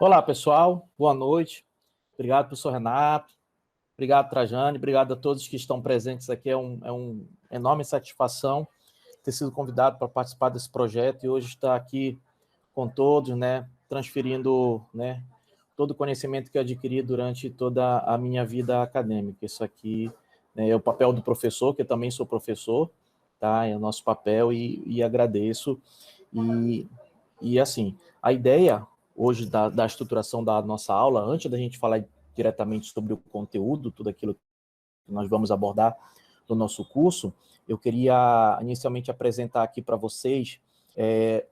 Olá, pessoal. Boa noite. Obrigado, professor Renato. Obrigado, Trajane. Obrigado a todos que estão presentes aqui. É uma enorme satisfação ter sido convidado para participar desse projeto e hoje estar aqui com todos, né, transferindo, né, todo o conhecimento que eu adquiri durante toda a minha vida acadêmica. Isso aqui, né, é o papel do professor, que eu também sou professor, tá? É o nosso papel e agradeço. Assim, a ideia hoje da estruturação da nossa aula, antes da gente falar diretamente sobre o conteúdo, tudo aquilo que nós vamos abordar no nosso curso, eu queria inicialmente apresentar aqui para vocês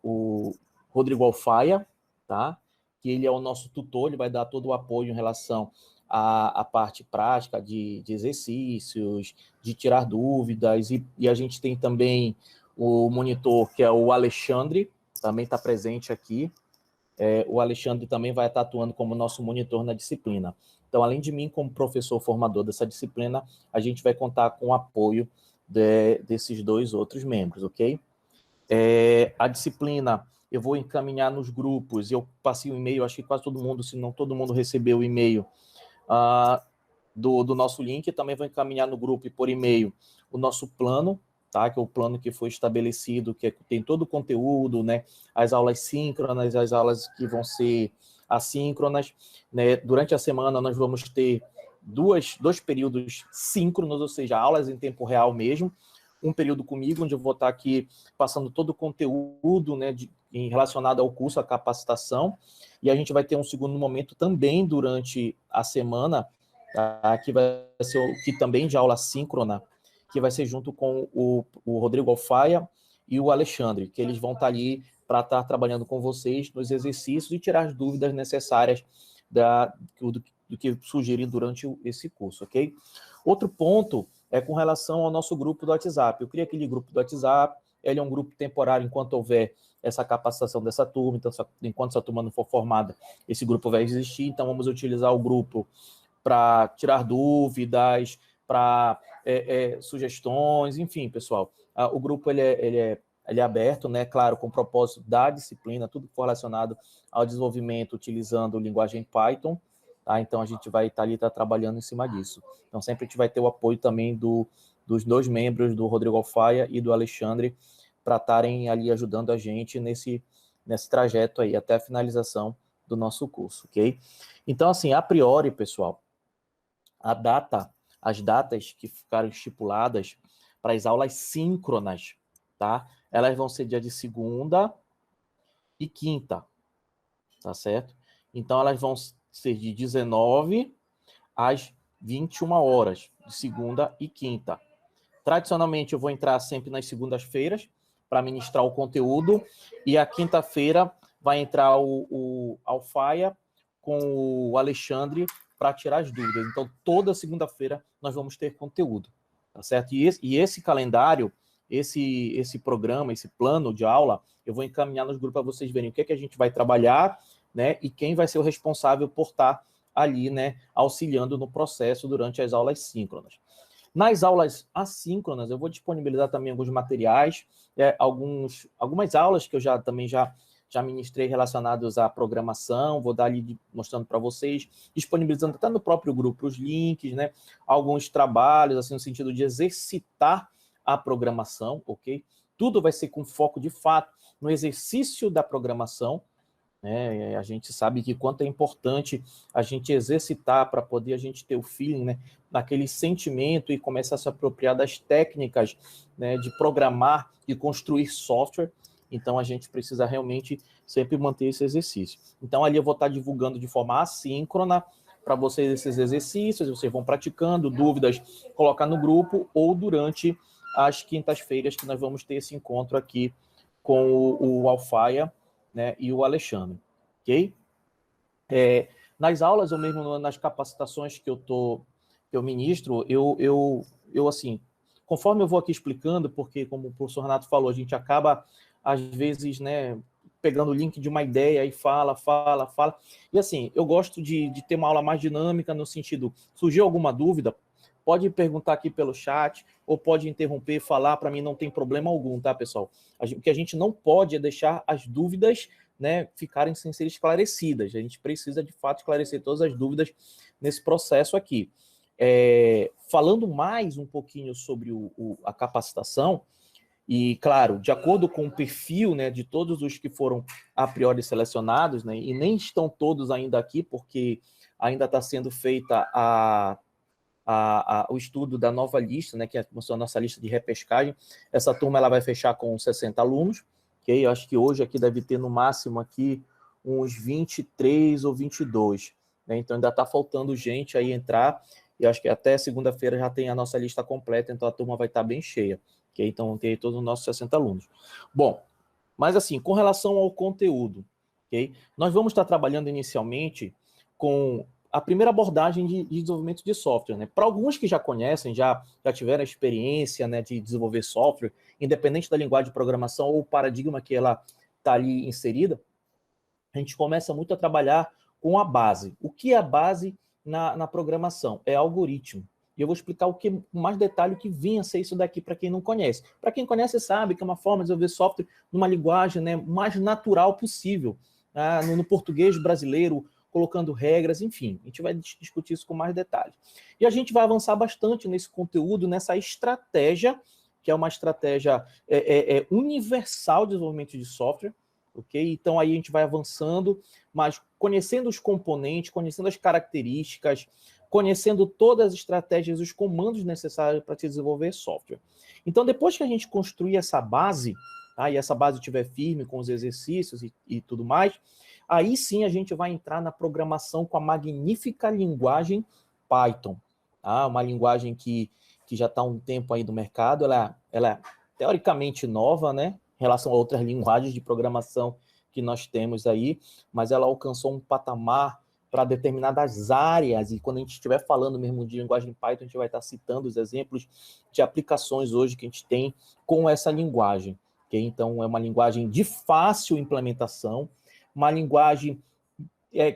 o Rodrigo Alfaia, tá? Que ele é o nosso tutor, ele vai dar todo o apoio em relação à parte prática de exercícios, de tirar dúvidas, e a gente tem também o monitor, que é o Alexandre, também está presente aqui. O Alexandre também vai estar atuando como nosso monitor na disciplina. Então, além de mim, como professor formador dessa disciplina, a gente vai contar com o apoio desses dois outros membros, ok? A disciplina eu vou encaminhar nos grupos, eu passei o e-mail, acho que quase todo mundo, se não todo mundo recebeu o e-mail do nosso link, também vou encaminhar no grupo e por e-mail o nosso plano, tá? Que é o plano que foi estabelecido, que tem todo o conteúdo, né? As aulas síncronas, as aulas que vão ser assíncronas, né? Durante a semana nós vamos ter dois períodos síncronos, ou seja, aulas em tempo real mesmo, um período comigo, onde eu vou estar aqui passando todo o conteúdo, né, relacionado ao curso, à capacitação, e a gente vai ter um segundo momento também durante a semana, tá, que vai ser que também de aula síncrona, que vai ser junto com o Rodrigo Alfaia e o Alexandre, que eles vão estar ali para estar trabalhando com vocês nos exercícios e tirar as dúvidas necessárias do que sugerir durante esse curso, ok? Outro ponto é com relação ao nosso grupo do WhatsApp. Eu criei aquele grupo do WhatsApp, ele é um grupo temporário enquanto houver essa capacitação dessa turma, então enquanto essa turma não for formada, esse grupo vai existir, então vamos utilizar o grupo para tirar dúvidas, para sugestões, enfim, pessoal. O grupo ele é aberto, né? Claro, com o propósito da disciplina, tudo relacionado ao desenvolvimento utilizando linguagem Python, tá? Então a gente vai estar ali trabalhando em cima disso. Então sempre a gente vai ter o apoio também dos dois membros, do Rodrigo Alfaia e do Alexandre, para estarem ali ajudando a gente nesse trajeto aí, até a finalização do nosso curso, ok? Então, assim, a priori, pessoal, as datas que ficaram estipuladas para as aulas síncronas, tá? Elas vão ser dia de segunda e quinta, tá certo? Então, elas vão ser de 19 às 21 horas, de segunda e quinta. Tradicionalmente, eu vou entrar sempre nas segundas-feiras para ministrar o conteúdo, e a quinta-feira vai entrar o Alfaia com o Alexandre para tirar as dúvidas. Então, toda segunda-feira nós vamos ter conteúdo, tá certo? E esse calendário, esse programa, esse plano de aula, eu vou encaminhar nos grupos para vocês verem o que é que a gente vai trabalhar, né? E quem vai ser o responsável por estar ali, né, auxiliando no processo durante as aulas síncronas. Nas aulas assíncronas, eu vou disponibilizar também alguns materiais, algumas aulas que eu já ministrei relacionados à programação, vou dar ali mostrando para vocês, disponibilizando até no próprio grupo os links, né? Alguns trabalhos, assim, no sentido de exercitar a programação, ok? Tudo vai ser com foco, de fato, no exercício da programação, né? A gente sabe que quanto é importante a gente exercitar para poder a gente ter o feeling, né, naquele sentimento e começar a se apropriar das técnicas, né, de programar e construir software. Então a gente precisa realmente sempre manter esse exercício. Então ali eu vou estar divulgando de forma assíncrona para vocês esses exercícios, vocês vão praticando, dúvidas, colocar no grupo ou durante as quintas-feiras que nós vamos ter esse encontro aqui com o Alfaia, né, e o Alexandre, ok? Nas aulas ou mesmo nas capacitações que eu ministro, eu assim, conforme eu vou aqui explicando, porque como o professor Renato falou, a gente acaba, às vezes, né, pegando o link de uma ideia e fala, e assim, eu gosto de ter uma aula mais dinâmica no sentido, surgiu alguma dúvida, pode perguntar aqui pelo chat, ou pode interromper, falar, para mim não tem problema algum, tá, pessoal? O que a gente não pode é deixar as dúvidas né, ficarem sem ser esclarecidas. A gente precisa, de fato, esclarecer todas as dúvidas nesse processo aqui. Falando mais um pouquinho sobre a capacitação, e, claro, de acordo com o perfil, né, de todos os que foram a priori selecionados, né, e nem estão todos ainda aqui, porque ainda está sendo feita o estudo da nova lista, né, que é a nossa lista de repescagem. Essa turma ela vai fechar com 60 alunos, okay? Eu acho que hoje aqui deve ter no máximo aqui uns 23 ou 22, né? Então ainda está faltando gente aí entrar, e acho que até segunda-feira já tem a nossa lista completa, então a turma vai estar bem cheia. Okay? Então vão ter todos os nossos 60 alunos. Bom, mas assim, com relação ao conteúdo, okay? Nós vamos estar trabalhando inicialmente com a primeira abordagem de desenvolvimento de software, né? Para alguns que já conhecem, já tiveram a experiência, né, de desenvolver software, independente da linguagem de programação ou paradigma que ela está ali inserida, a gente começa muito a trabalhar com a base. O que é a base na programação? É algoritmo. E eu vou explicar o que com mais detalhe o que vinha a ser isso daqui para quem não conhece. Para quem conhece sabe que é uma forma de desenvolver software numa linguagem, né, mais natural possível, tá? No português brasileiro, colocando regras, enfim. A gente vai discutir isso com mais detalhe. E a gente vai avançar bastante nesse conteúdo, nessa estratégia, que é uma estratégia universal de desenvolvimento de software, ok? Então aí a gente vai avançando, mas conhecendo os componentes, conhecendo as características, conhecendo todas as estratégias, os comandos necessários para se desenvolver software. Então, depois que a gente construir essa base, tá, e essa base estiver firme com os exercícios e tudo mais, aí sim a gente vai entrar na programação com a magnífica linguagem Python. Tá? Uma linguagem que já está há um tempo aí no mercado, ela é teoricamente nova, né, em relação a outras linguagens de programação que nós temos aí, mas ela alcançou um patamar para determinadas áreas, e quando a gente estiver falando mesmo de linguagem Python, a gente vai estar citando os exemplos de aplicações hoje que a gente tem com essa linguagem. Okay? Então, é uma linguagem de fácil implementação, uma linguagem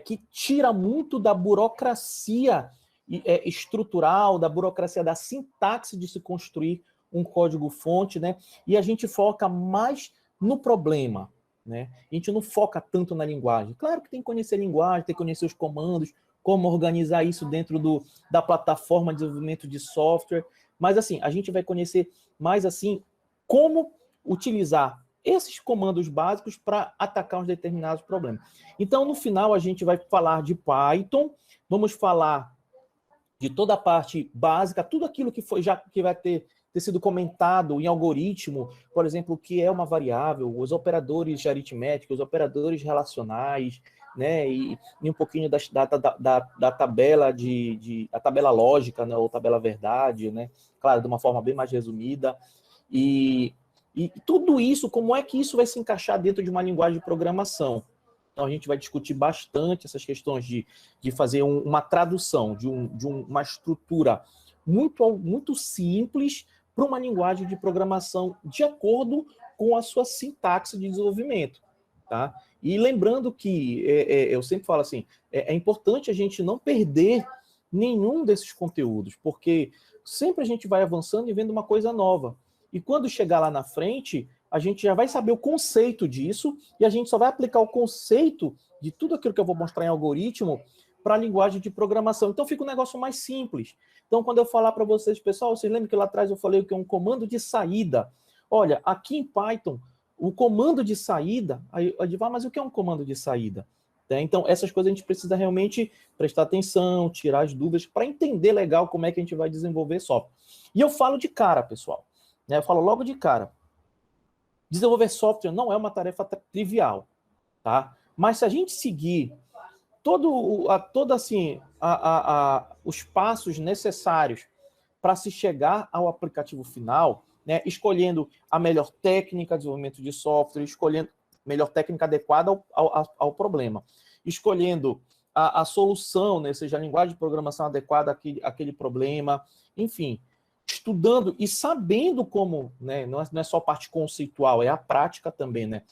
que tira muito da burocracia estrutural, da burocracia da sintaxe de se construir um código-fonte, né? E a gente foca mais no problema, né? A gente não foca tanto na linguagem. Claro que tem que conhecer a linguagem, tem que conhecer os comandos, como organizar isso dentro da plataforma de desenvolvimento de software, mas assim, a gente vai conhecer mais assim como utilizar esses comandos básicos para atacar uns determinados problemas. Então, no final, a gente vai falar de Python, vamos falar de toda a parte básica, tudo aquilo que vai ter sido comentado em algoritmo, por exemplo, o que é uma variável, os operadores aritméticos, os operadores relacionais, né, e um pouquinho da tabela a tabela lógica, né, ou tabela verdade, né, claro, de uma forma bem mais resumida, e tudo isso, como é que isso vai se encaixar dentro de uma linguagem de programação? Então, a gente vai discutir bastante essas questões de fazer uma tradução de uma estrutura muito simples para uma linguagem de programação de acordo com a sua sintaxe de desenvolvimento. Tá? E lembrando que, eu sempre falo assim, é importante a gente não perder nenhum desses conteúdos, porque sempre a gente vai avançando e vendo uma coisa nova. E quando chegar lá na frente, a gente já vai saber o conceito disso e a gente só vai aplicar o conceito de tudo aquilo que eu vou mostrar em algoritmo para a linguagem de programação. Então fica um negócio mais simples. Então, quando eu falar para vocês, pessoal, vocês lembram que lá atrás eu falei que é um comando de saída? Olha, aqui em Python, o comando de saída, aí eu digo, mas o que é um comando de saída? Então, essas coisas a gente precisa realmente prestar atenção, tirar as dúvidas, para entender legal como é que a gente vai desenvolver software. E eu falo de cara, pessoal. Eu falo logo de cara. Desenvolver software não é uma tarefa trivial, tá? Mas se a gente seguir os passos necessários para se chegar ao aplicativo final, né, escolhendo a melhor técnica de desenvolvimento de software, escolhendo a melhor técnica adequada ao problema, escolhendo a solução, né, seja a linguagem de programação adequada àquele problema, enfim, estudando e sabendo como, né, não é só a parte conceitual, é a prática também, né?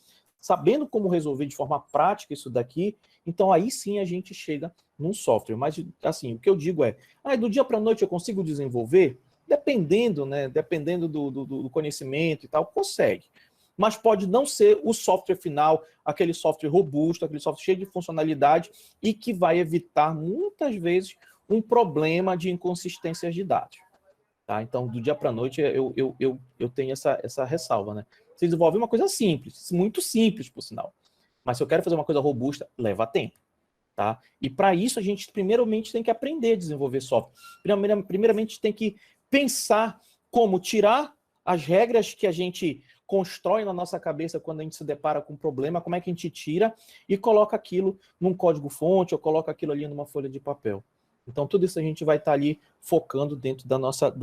Sabendo como resolver de forma prática isso daqui, então aí sim a gente chega num software. Mas, assim, o que eu digo é, do dia para a noite eu consigo desenvolver? Dependendo, né? Dependendo do conhecimento e tal, consegue. mas pode não ser o software final, aquele software robusto, aquele software cheio de funcionalidade e que vai evitar, muitas vezes, um problema de inconsistências de dados. Tá? Então, do dia para a noite, eu tenho essa ressalva. Né? Você desenvolve uma coisa simples, muito simples, por sinal. Mas se eu quero fazer uma coisa robusta, leva tempo. Tá? E para isso, a gente primeiramente tem que aprender a desenvolver software. Primeiramente, tem que pensar como tirar as regras que a gente constrói na nossa cabeça quando a gente se depara com um problema, como é que a gente tira e coloca aquilo num código-fonte ou coloca aquilo ali numa folha de papel. Então, tudo isso a gente vai estar ali focando dentro da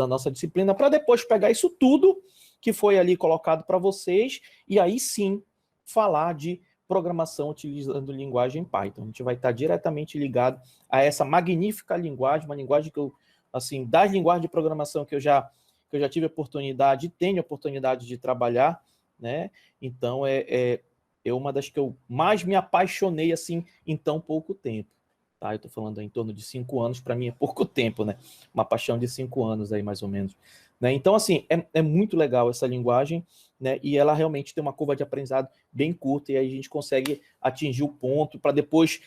nossa disciplina para depois pegar isso tudo que foi ali colocado para vocês e aí sim falar de programação utilizando linguagem Python. A gente vai estar diretamente ligado a essa magnífica linguagem, uma linguagem que eu, assim, das linguagens de programação que eu já tive a oportunidade, tenho a oportunidade de trabalhar, né? Então, é uma das que eu mais me apaixonei, assim, em tão pouco tempo. Tá? Eu estou falando em torno de 5 anos, para mim é pouco tempo, né? Uma paixão de 5 anos aí, mais ou menos. Né? Então, assim, é muito legal essa linguagem, né? E ela realmente tem uma curva de aprendizado bem curta, e aí a gente consegue atingir o ponto para depois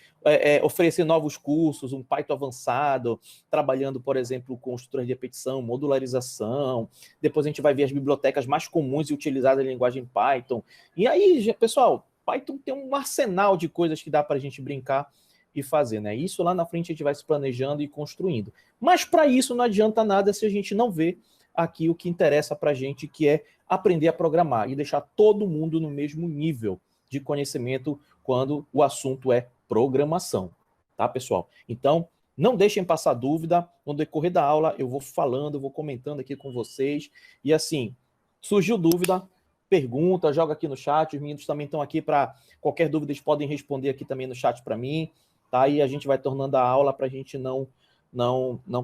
oferecer novos cursos, um Python avançado, trabalhando, por exemplo, com estruturas de repetição, modularização. Depois a gente vai ver as bibliotecas mais comuns e utilizadas em linguagem Python. E aí, pessoal, Python tem um arsenal de coisas que dá para a gente brincar e fazer, né? Isso lá na frente a gente vai se planejando e construindo. Mas para isso não adianta nada se a gente não vê aqui o que interessa para a gente, que é aprender a programar e deixar todo mundo no mesmo nível de conhecimento quando o assunto é programação, tá, pessoal? Então, não deixem passar dúvida, no decorrer da aula eu vou falando, eu vou comentando aqui com vocês, e assim, surgiu dúvida, pergunta, joga aqui no chat, os meninos também estão aqui para qualquer dúvida, eles podem responder aqui também no chat para mim, tá? E a gente vai tornando a aula para a gente não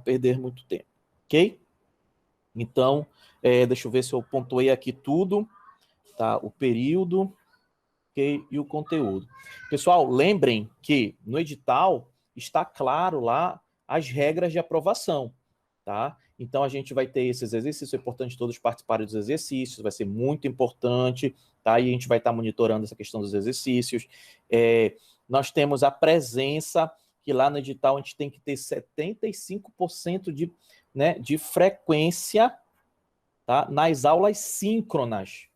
perder muito tempo, ok? Então, deixa eu ver se eu pontuei aqui tudo, tá? O período, ok? E o conteúdo. Pessoal, lembrem que no edital está claro lá as regras de aprovação, tá? Então, a gente vai ter esses exercícios, é importante todos participarem dos exercícios, vai ser muito importante, tá? E a gente vai estar monitorando essa questão dos exercícios. Nós temos a presença, que lá no edital a gente tem que ter 75% de frequência, tá? Nas aulas síncronas.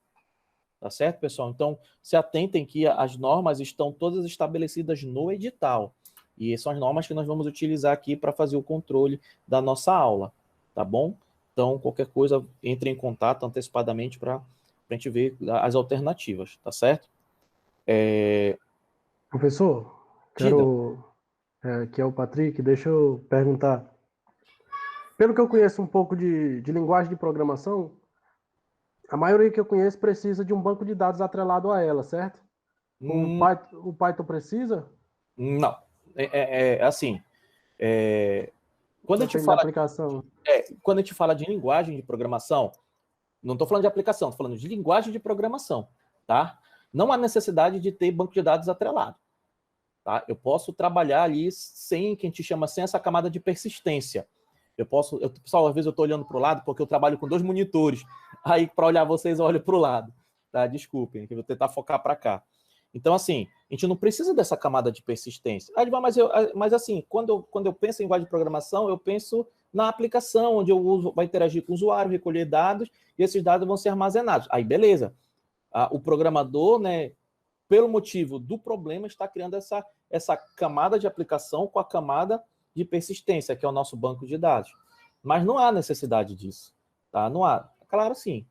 Tá certo, pessoal? Então, se atentem que as normas estão todas estabelecidas no edital. E são as normas que nós vamos utilizar aqui para fazer o controle da nossa aula, tá bom? Então, qualquer coisa, entre em contato antecipadamente para a gente ver as alternativas, tá certo? Professor, que é o Patrick, deixa eu perguntar. Pelo que eu conheço um pouco de linguagem de programação, a maioria que eu conheço precisa de um banco de dados atrelado a ela, certo? O Python precisa? Não. Assim, quando Depende da aplicação. quando a gente fala de linguagem de programação, não estou falando de aplicação, estou falando de linguagem de programação, tá? Não há necessidade de ter banco de dados atrelado, tá? Eu posso trabalhar ali sem, que a gente chama, sem essa camada de persistência. Pessoal, às vezes eu estou olhando para o lado porque eu trabalho com 2 monitores. Aí, para olhar vocês, eu olho para o lado, tá? Desculpem, que eu vou tentar focar para cá. Então, assim, a gente não precisa dessa camada de persistência. Mas assim, quando eu penso em linguagem de programação, eu penso na aplicação, onde eu vai interagir com o usuário, recolher dados, e esses dados vão ser armazenados. Aí, beleza. O programador, né, pelo motivo do problema, está criando essa camada de aplicação com a camada de persistência, que é o nosso banco de dados. Mas não há necessidade disso. Tá? Não há. Claro, sim.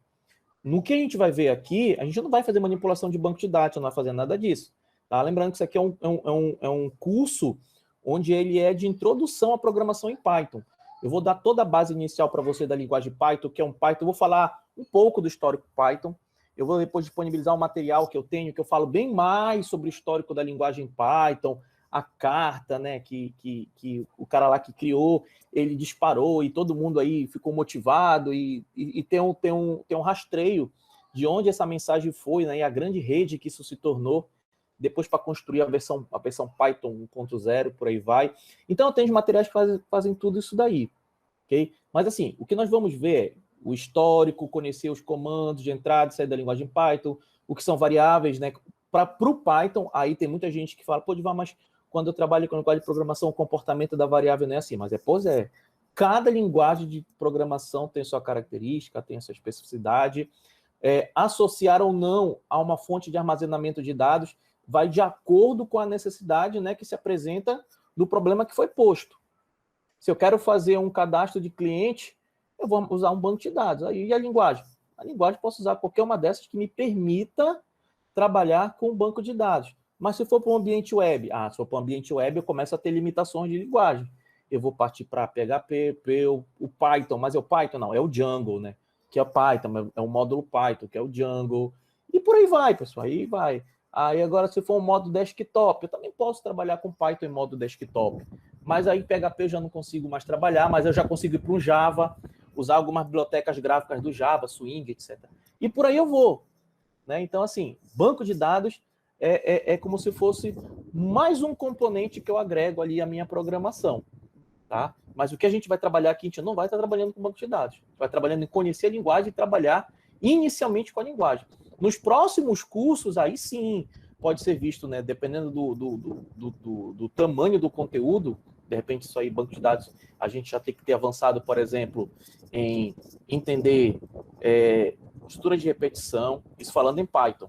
No que a gente vai ver aqui, a gente não vai fazer manipulação de banco de dados, não vai fazer nada disso. Tá? Lembrando que isso aqui é um curso onde ele é de introdução à programação em Python. Eu vou dar toda a base inicial para você da linguagem Python, que é um Python. Eu vou falar um pouco do histórico Python. Eu vou depois disponibilizar um material que eu tenho, que eu falo bem mais sobre o histórico da linguagem Python, a carta, né, que o cara lá que criou, ele disparou e todo mundo aí ficou motivado e tem um rastreio de onde essa mensagem foi, né, e a grande rede que isso se tornou depois para construir a versão Python 1.0, por aí vai. Então, eu tenho os materiais que fazem tudo isso daí, ok? Mas, assim, o que nós vamos ver é o histórico, conhecer os comandos de entrada e saída da linguagem Python, o que são variáveis, né? Para o Python, aí tem muita gente que fala, pô, Divan, mas quando eu trabalho com linguagem de programação, o comportamento da variável não é assim. Mas pois é, cada linguagem de programação tem sua característica, tem sua especificidade. Associar ou não a uma fonte de armazenamento de dados vai de acordo com a necessidade, né, que se apresenta do problema que foi posto. Se eu quero fazer um cadastro de cliente, eu vou usar um banco de dados. Aí a linguagem? A linguagem posso usar qualquer uma dessas que me permita trabalhar com um banco de dados. Mas se for para um ambiente web, se for para um ambiente web, eu começo a ter limitações de linguagem. Eu vou partir para PHP, o Python, mas é o Python? Não, é o Django, né? Que é o Python, é o módulo Python, que é o Django. E por aí vai, pessoal, aí vai. Aí agora, se for um modo desktop, eu também posso trabalhar com Python em modo desktop. Mas aí PHP eu já não consigo mais trabalhar, mas eu já consigo ir para um Java, usar algumas bibliotecas gráficas do Java, Swing, etc. E por aí eu vou. Né? Então, assim, banco de dados é como se fosse mais um componente que eu agrego ali à minha programação. Tá? Mas o que a gente vai trabalhar aqui, a gente não vai estar trabalhando com banco de dados. A gente vai trabalhando em conhecer a linguagem e trabalhar inicialmente com a linguagem. Nos próximos cursos, aí sim, pode ser visto, né, dependendo do tamanho do conteúdo, de repente isso aí, banco de dados, a gente já tem que ter avançado, por exemplo, em entender estrutura de repetição, isso falando em Python,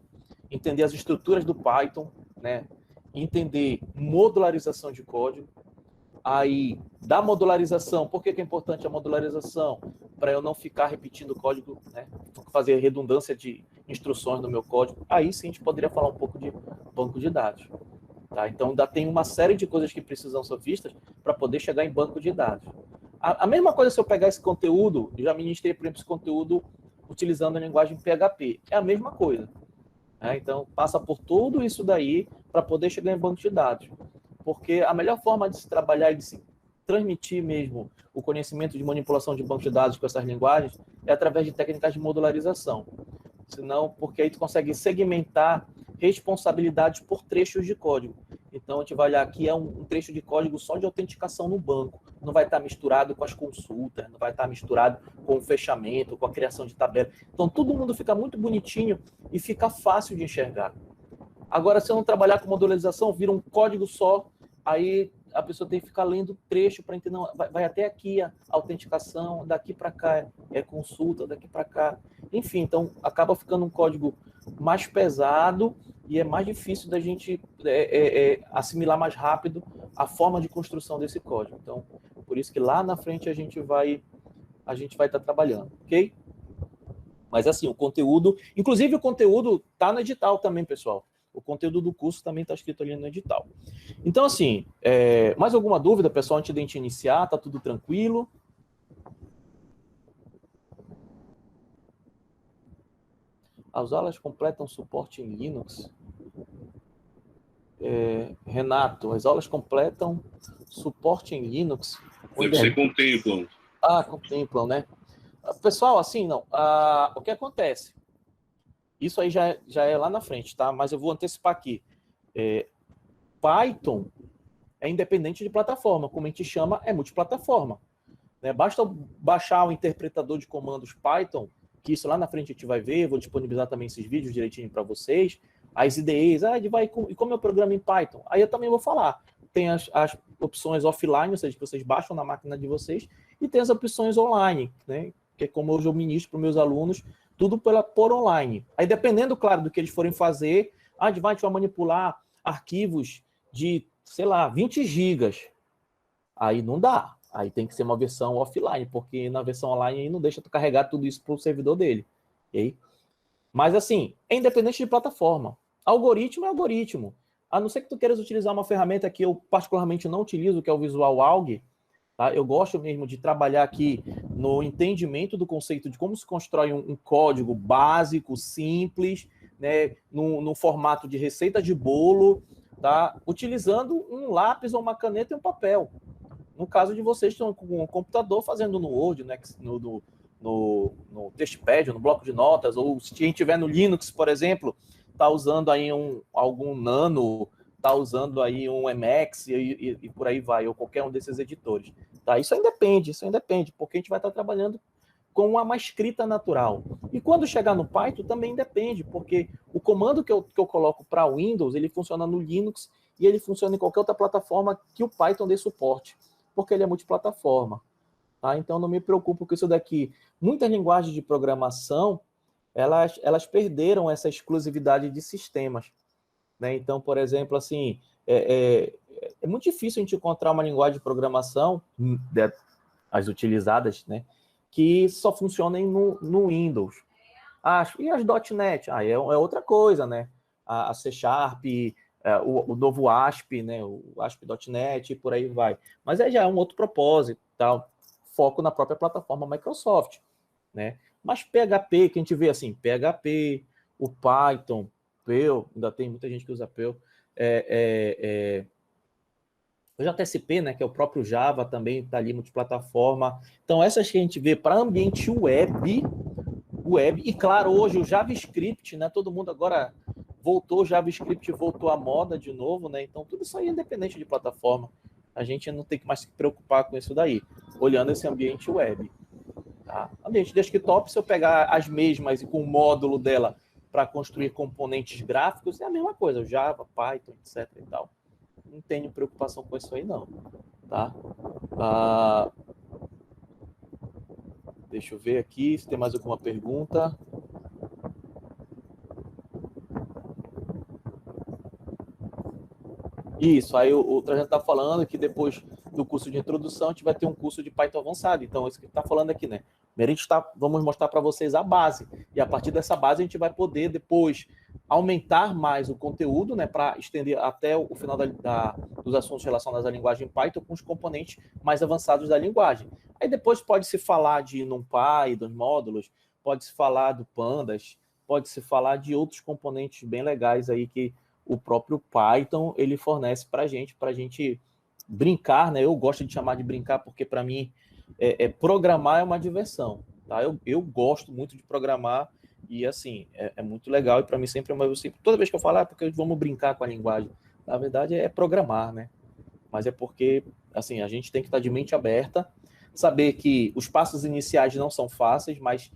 entender as estruturas do Python, né, entender modularização de código. Aí, da modularização, por que é importante a modularização? Para eu não ficar repetindo o código, né? Fazer redundância de instruções no meu código. Aí sim a gente poderia falar um pouco de banco de dados. Tá? Então, ainda tem uma série de coisas que precisam ser vistas para poder chegar em banco de dados. A mesma coisa se eu pegar esse conteúdo, eu já ministrei, por exemplo, esse conteúdo utilizando a linguagem PHP. É a mesma coisa. Né? Então, passa por tudo isso daí para poder chegar em banco de dados. Porque a melhor forma de se trabalhar e de se transmitir mesmo o conhecimento de manipulação de banco de dados com essas linguagens é através de técnicas de modularização. Senão, porque aí tu consegue segmentar responsabilidades por trechos de código. Então, a gente vai olhar aqui, é um trecho de código só de autenticação no banco. Não vai estar misturado com as consultas, não vai estar misturado com o fechamento, com a criação de tabela. Então, todo mundo fica muito bonitinho e fica fácil de enxergar. Agora, se eu não trabalhar com modularização, vira um código só, aí a pessoa tem que ficar lendo trecho para entender, não, vai até aqui a autenticação, daqui para cá é consulta, daqui para cá. Enfim, então acaba ficando um código mais pesado e é mais difícil da gente assimilar mais rápido a forma de construção desse código. Então, por isso que lá na frente a gente vai estar trabalhando, ok? Mas assim, o conteúdo, inclusive o conteúdo está no edital também, pessoal. O conteúdo do curso também está escrito ali no edital. Então, assim, mais alguma dúvida, pessoal, antes de a gente iniciar? Está tudo tranquilo? As aulas completam suporte em Linux? Renato, as aulas completam suporte em Linux? Deve ser contemplam. Contemplam, né? Pessoal, assim, não. O que acontece? Isso aí já é lá na frente, tá? Mas eu vou antecipar aqui. Python é independente de plataforma. Como a gente chama, é multiplataforma. Né? Basta baixar o interpretador de comandos Python, que isso lá na frente a gente vai ver. Vou disponibilizar também esses vídeos direitinho para vocês. As IDEs, e como eu programo em Python? Aí eu também vou falar. Tem as opções offline, ou seja, que vocês baixam na máquina de vocês, e tem as opções online, né? Que é como hoje eu ministro para os meus alunos, tudo por online. Aí, dependendo, claro, do que eles forem fazer, a gente vai manipular arquivos de, sei lá, 20 gigas. Aí não dá. Aí tem que ser uma versão offline, porque na versão online aí não deixa tu carregar tudo isso para o servidor dele. Okay? Mas, assim, é independente de plataforma. Algoritmo é algoritmo. A não ser que tu queiras utilizar uma ferramenta que eu particularmente não utilizo, que é o Visual Alg, tá? Eu gosto mesmo de trabalhar aqui no entendimento do conceito de como se constrói um código básico, simples, né, no formato de receita de bolo, tá? Utilizando um lápis ou uma caneta e um papel. No caso de vocês que estão com um computador fazendo no Word, né, no TextPad, no bloco de notas, ou se quem tiver no Linux, por exemplo, está usando aí algum Nano, está usando aí um Emacs e por aí vai, ou qualquer um desses editores. Tá? Isso aí depende, porque a gente vai estar trabalhando com uma escrita natural. E quando chegar no Python também depende, porque o comando que eu coloco para Windows, ele funciona no Linux e ele funciona em qualquer outra plataforma que o Python dê suporte, porque ele é multiplataforma. Tá? Então não me preocupo com isso daqui. Muitas linguagens de programação, elas perderam essa exclusividade de sistemas. Né? Então, por exemplo, assim, é muito difícil a gente encontrar uma linguagem de programação, as utilizadas, né, que só funcionem no Windows. E as .NET? É outra coisa, né? A C Sharp, o novo ASP, né? O ASP.NET e por aí vai. Mas aí já é um outro propósito, tal. Foco na própria plataforma Microsoft, né? Mas PHP, que a gente vê assim, PHP, o Python, Perl, ainda tem muita gente que usa Perl, o JSP, né, que é o próprio Java, também está ali multiplataforma. Então, essas que a gente vê para ambiente web, e claro, hoje o JavaScript, né, todo mundo agora voltou, o JavaScript voltou à moda de novo, né, então tudo isso aí é independente de plataforma. A gente não tem que mais se preocupar com isso daí, olhando esse ambiente web. Tá? Ambiente desktop, se eu pegar as mesmas e com o módulo dela para construir componentes gráficos, é a mesma coisa, Java, Python, etc. e tal. Não tenho preocupação com isso aí, não. Tá? Deixa eu ver aqui se tem mais alguma pergunta. Isso, aí o Trajano está falando que depois do curso de introdução a gente vai ter um curso de Python avançado. Então, isso que está falando aqui, né? Vamos mostrar para vocês a base. E a partir dessa base a gente vai poder depois aumentar mais o conteúdo, né? Para estender até o final dos assuntos relacionados à linguagem Python com os componentes mais avançados da linguagem. Aí depois pode-se falar de NumPy, dos módulos, pode-se falar do Pandas, pode-se falar de outros componentes bem legais aí que o próprio Python ele fornece para a gente brincar, né? Eu gosto de chamar de brincar porque para mim programar é uma diversão, tá? Eu gosto muito de programar e assim é muito legal e para mim sempre toda vez que eu falo porque vamos brincar com a linguagem, na verdade é programar, né? Mas é porque assim a gente tem que estar de mente aberta, saber que os passos iniciais não são fáceis, mas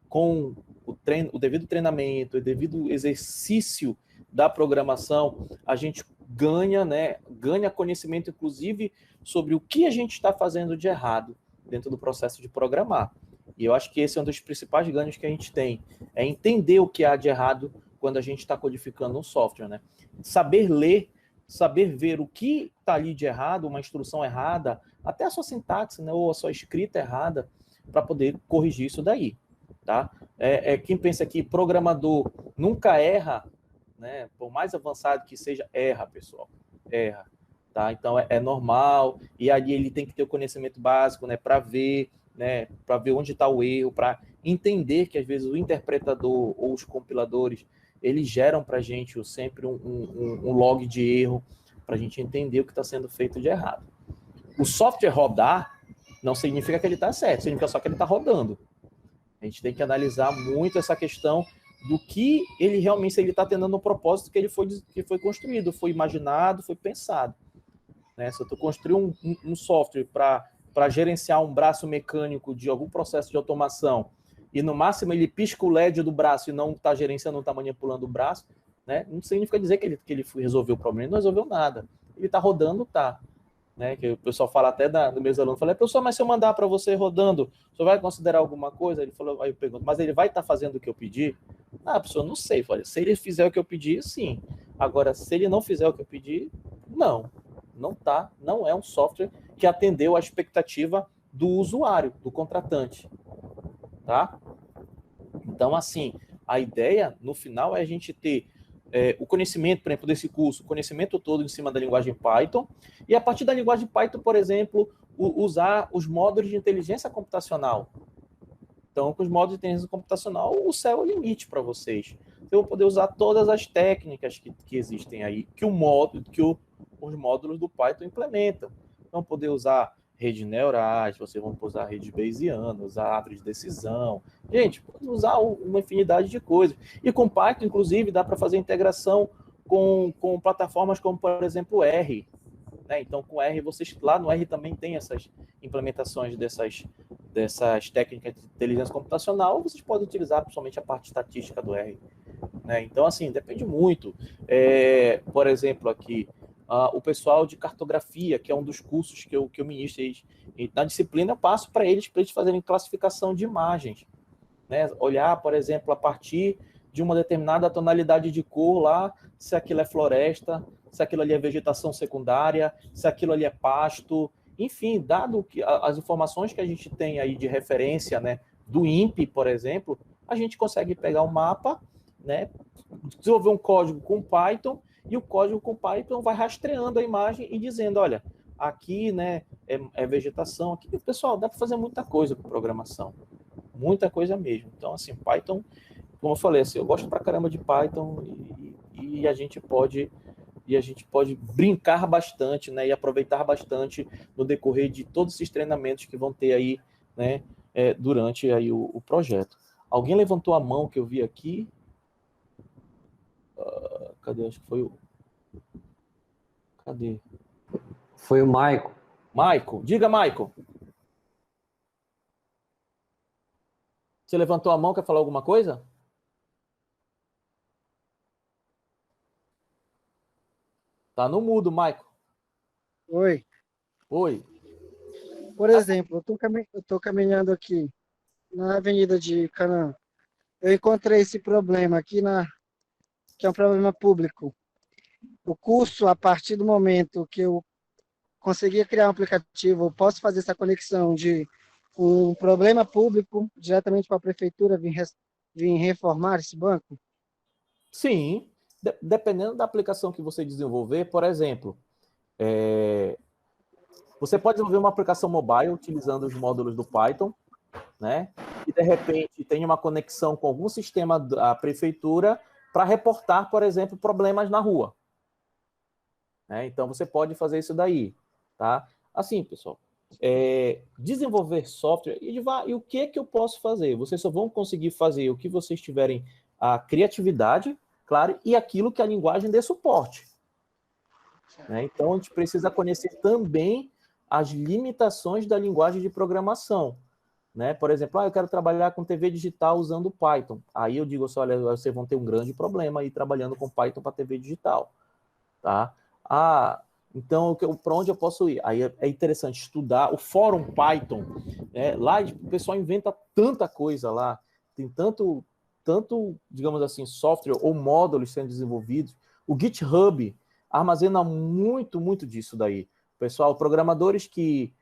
com o devido treinamento, o devido exercício da programação, a gente ganha, né? Ganha conhecimento, inclusive, sobre o que a gente está fazendo de errado dentro do processo de programar. E eu acho que esse é um dos principais ganhos que a gente tem, é entender o que há de errado quando a gente está codificando um software, né? Saber ler, saber ver o que está ali de errado, uma instrução errada, até a sua sintaxe, né? Ou a sua escrita errada, para poder corrigir isso daí, tá? Quem pensa que programador nunca erra, né? Por mais avançado que seja, erra, pessoal. Erra. Tá? Então é normal. E ali ele tem que ter o conhecimento básico, né? Para ver, né? Para ver onde está o erro, para entender que às vezes o interpretador ou os compiladores eles geram para a gente sempre um log de erro para a gente entender o que está sendo feito de errado. O software rodar não significa que ele está certo, significa só que ele está rodando. A gente tem que analisar muito essa questão do que ele realmente, se ele está tendo no propósito que foi construído, foi imaginado, foi pensado. Né? Se eu estou construindo um software para gerenciar um braço mecânico de algum processo de automação e no máximo ele pisca o LED do braço e não está gerenciando, não está manipulando o braço, né? Não significa dizer que ele resolveu o problema, ele não resolveu nada. Ele está rodando, tá. Né? Que o pessoal fala até do meus alunos, falei, pessoal, mas se eu mandar para você rodando, você vai considerar alguma coisa? Ele falou, aí eu pergunto, mas ele vai estar fazendo o que eu pedi? Pessoal, não sei. Falei, se ele fizer o que eu pedi, sim. Agora, se ele não fizer o que eu pedi, não é um software que atendeu a expectativa do usuário, do contratante, tá? Então, assim, a ideia, no final, é a gente ter o conhecimento, por exemplo, desse curso, o conhecimento todo em cima da linguagem Python, e a partir da linguagem Python, por exemplo, usar os módulos de inteligência computacional. Então, com os módulos de inteligência computacional, o céu é o limite para vocês. Eu vou poder usar todas as técnicas que existem aí, que os módulos do Python implementam. Então, poder usar redes neurais, vocês vão usar redes bayesianas, usar árvore de decisão. Gente, pode usar uma infinidade de coisas. E com Python, inclusive, dá para fazer integração com plataformas como, por exemplo, R. Né? Então, com R, vocês lá no R também tem essas implementações dessas técnicas de inteligência computacional, vocês podem utilizar principalmente a parte estatística do R. Né? Então, assim, depende muito. Por exemplo, aqui, o pessoal de cartografia, que é um dos cursos que eu ministro, e na disciplina eu passo para eles fazerem classificação de imagens. Né? Olhar, por exemplo, a partir de uma determinada tonalidade de cor lá, se aquilo é floresta, se aquilo ali é vegetação secundária, se aquilo ali é pasto, enfim, dado que as informações que a gente tem aí de referência, né, do INPE, por exemplo, a gente consegue pegar um mapa, né, desenvolver um código com Python, e o código com Python vai rastreando a imagem e dizendo, olha, aqui, né, é vegetação, aqui, pessoal, dá para fazer muita coisa com programação, muita coisa mesmo. Então, assim, Python, como eu falei, assim, eu gosto pra caramba de Python e a gente pode brincar bastante, né, e aproveitar bastante no decorrer de todos esses treinamentos que vão ter aí, né, durante aí o projeto. Alguém levantou a mão que eu vi aqui? Cadê? Acho que foi o... Cadê? Foi o Maico. Maico, diga, Maico. Você levantou a mão, quer falar alguma coisa? Tá no mudo, Maico. Oi. Oi. Por exemplo, eu tô caminhando aqui na Avenida de Canaã. Eu encontrei esse problema aqui, que é um problema público. O curso, a partir do momento que eu conseguir criar um aplicativo, eu posso fazer essa conexão de um problema público diretamente para a prefeitura vir reformar esse banco? Sim, dependendo da aplicação que você desenvolver, por exemplo, você pode desenvolver uma aplicação mobile utilizando os módulos do Python, né? E de repente tem uma conexão com algum sistema da prefeitura para reportar, por exemplo, problemas na rua. Né? Então você pode fazer isso daí, tá? Assim, pessoal, desenvolver software e o que eu posso fazer? Vocês só vão conseguir fazer o que vocês tiverem a criatividade, claro, e aquilo que a linguagem dê suporte. Né? Então a gente precisa conhecer também as limitações da linguagem de programação. Né? Por exemplo, eu quero trabalhar com TV digital usando Python. Aí eu digo assim, olha, vocês vão ter um grande problema aí trabalhando com Python para TV digital. Tá? Então, para onde eu posso ir? Aí é interessante estudar o fórum Python. Né? Lá o pessoal inventa tanta coisa lá, tem tanto, digamos assim, software ou módulos sendo desenvolvidos. O GitHub armazena muito disso daí. Pessoal, programadores que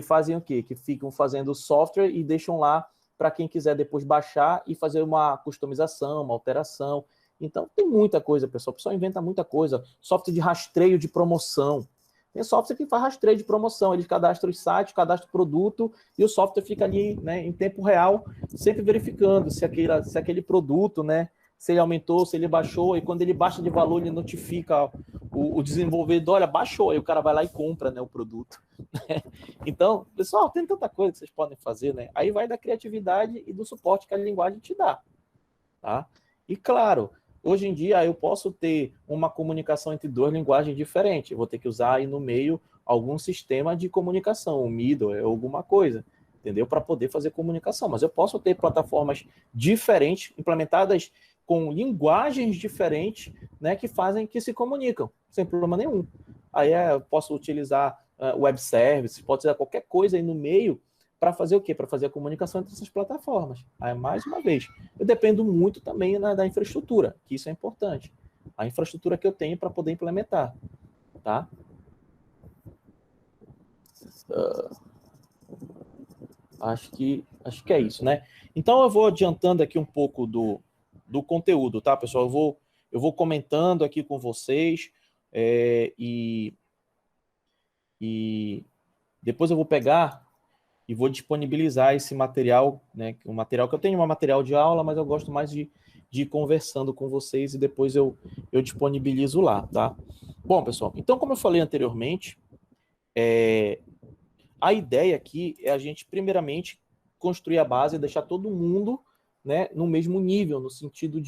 fazem o quê? Que ficam fazendo software e deixam lá para quem quiser depois baixar e fazer uma customização, uma alteração. Então, tem muita coisa, pessoal. O pessoal inventa muita coisa. Software de rastreio de promoção. Tem software que faz rastreio de promoção. Ele cadastra os sites, cadastra o produto e o software fica ali, né, em tempo real, sempre verificando se aquele produto, né, se ele aumentou, se ele baixou. E quando ele baixa de valor, ele notifica o desenvolvedor, olha, baixou. Aí o cara vai lá e compra, né, o produto. Então, pessoal, tem tanta coisa que vocês podem fazer, né? Aí vai da criatividade e do suporte que a linguagem te dá. Tá? E claro, hoje em dia eu posso ter uma comunicação entre duas linguagens diferentes. Eu vou ter que usar aí no meio algum sistema de comunicação, um middleware, alguma coisa, entendeu? Para poder fazer comunicação. Mas eu posso ter plataformas diferentes, implementadas com linguagens diferentes, né, que se comunicam, sem problema nenhum. Aí eu posso utilizar web service, pode usar qualquer coisa aí no meio para fazer o quê? Para fazer a comunicação entre essas plataformas. Aí, mais uma vez, eu dependo muito também da infraestrutura, que isso é importante. A infraestrutura que eu tenho para poder implementar. Tá? Acho que é isso, né? Então, eu vou adiantando aqui um pouco do conteúdo, tá, pessoal? Eu vou comentando aqui com vocês e depois eu vou pegar e vou disponibilizar esse material, né? O material que eu tenho, um material de aula, mas eu gosto mais de ir conversando com vocês e depois eu disponibilizo lá, tá? Bom, pessoal, então, como eu falei anteriormente, a ideia aqui é a gente, primeiramente, construir a base e deixar todo mundo, né, no mesmo nível, no sentido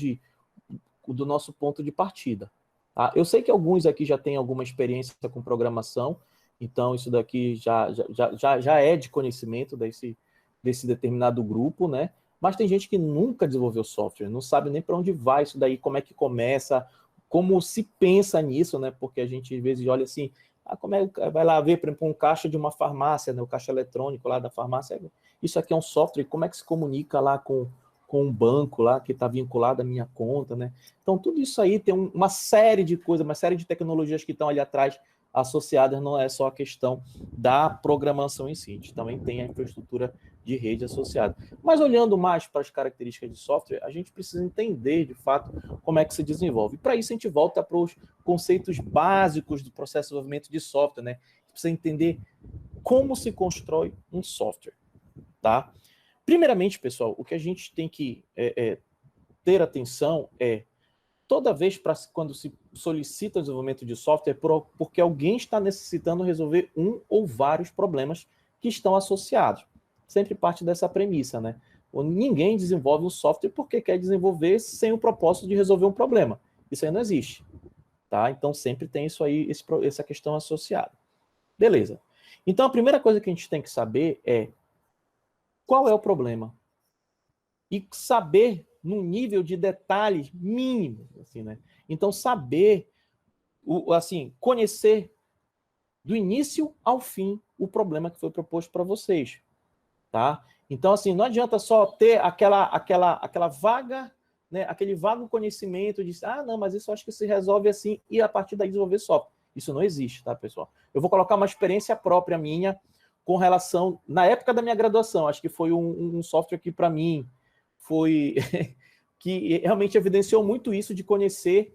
do nosso ponto de partida. Tá? Eu sei que alguns aqui já têm alguma experiência com programação, então isso daqui já é de conhecimento desse determinado grupo, né? Mas tem gente que nunca desenvolveu software, não sabe nem para onde vai isso daí, como é que começa, como se pensa nisso, né? Porque a gente às vezes olha assim, como é que vai lá ver, por exemplo, um caixa de uma farmácia, né? O caixa eletrônico lá da farmácia, isso aqui é um software, como é que se comunica lá com um banco lá que está vinculado à minha conta, né? Então, tudo isso aí tem uma série de coisas, uma série de tecnologias que estão ali atrás associadas, não é só a questão da programação em si, a gente também tem a infraestrutura de rede associada. Mas olhando mais para as características de software, a gente precisa entender, de fato, como é que se desenvolve. E para isso a gente volta para os conceitos básicos do processo de desenvolvimento de software, né? A gente precisa entender como se constrói um software, tá? Primeiramente, pessoal, o que a gente tem que ter atenção é, toda vez quando se solicita o desenvolvimento de software, porque alguém está necessitando resolver um ou vários problemas que estão associados. Sempre parte dessa premissa, né? Ninguém desenvolve um software porque quer desenvolver sem o propósito de resolver um problema. Isso aí não existe, tá? Então sempre tem isso aí, essa questão associada. Beleza. Então a primeira coisa que a gente tem que saber é qual é o problema? E saber num nível de detalhes mínimo, assim, né? Então, saber, conhecer do início ao fim o problema que foi proposto para vocês, tá? Então, assim, não adianta só ter aquela vaga, né? Aquele vago conhecimento de, não, mas isso eu acho que se resolve assim e a partir daí desenvolver software. Isso não existe, tá, pessoal? Eu vou colocar uma experiência própria minha com relação, na época da minha graduação, acho que foi um software que para mim foi que realmente evidenciou muito isso de conhecer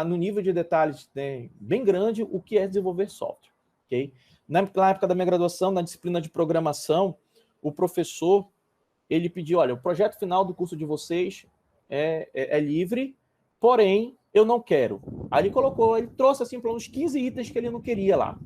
no nível de detalhes, né, bem grande o que é desenvolver software, ok? Na época da minha graduação, na disciplina de programação, o professor, ele pediu, olha, o projeto final do curso de vocês é livre, porém, eu não quero. Aí ele trouxe assim para uns 15 itens que ele não queria lá.